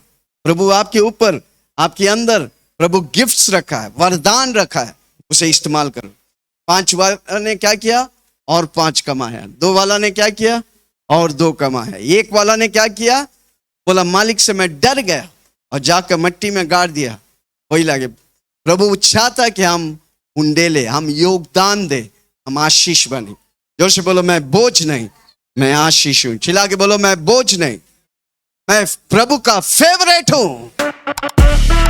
प्रभु आपके ऊपर, आपके अंदर प्रभु गिफ्ट्स रखा है, वरदान रखा है, उसे इस्तेमाल करो। 5 वाला ने क्या किया? और 5 कमाया। 2 वाला ने क्या किया? और 2 कमाया। 1 वाला ने क्या किया? बोला मालिक से मैं डर गया और जाकर मिट्टी में गाड़ दिया। वही लगे। प्रभु चाहता कि हम उंडेले, हम योगदान दे, हम आशीष बने। जोर से बोलो मैं बोझ नहीं, मैं आशीष हूं। चिल्ला के बोलो मैं बोझ नहीं, मैं प्रभु का फेवरेट हूं।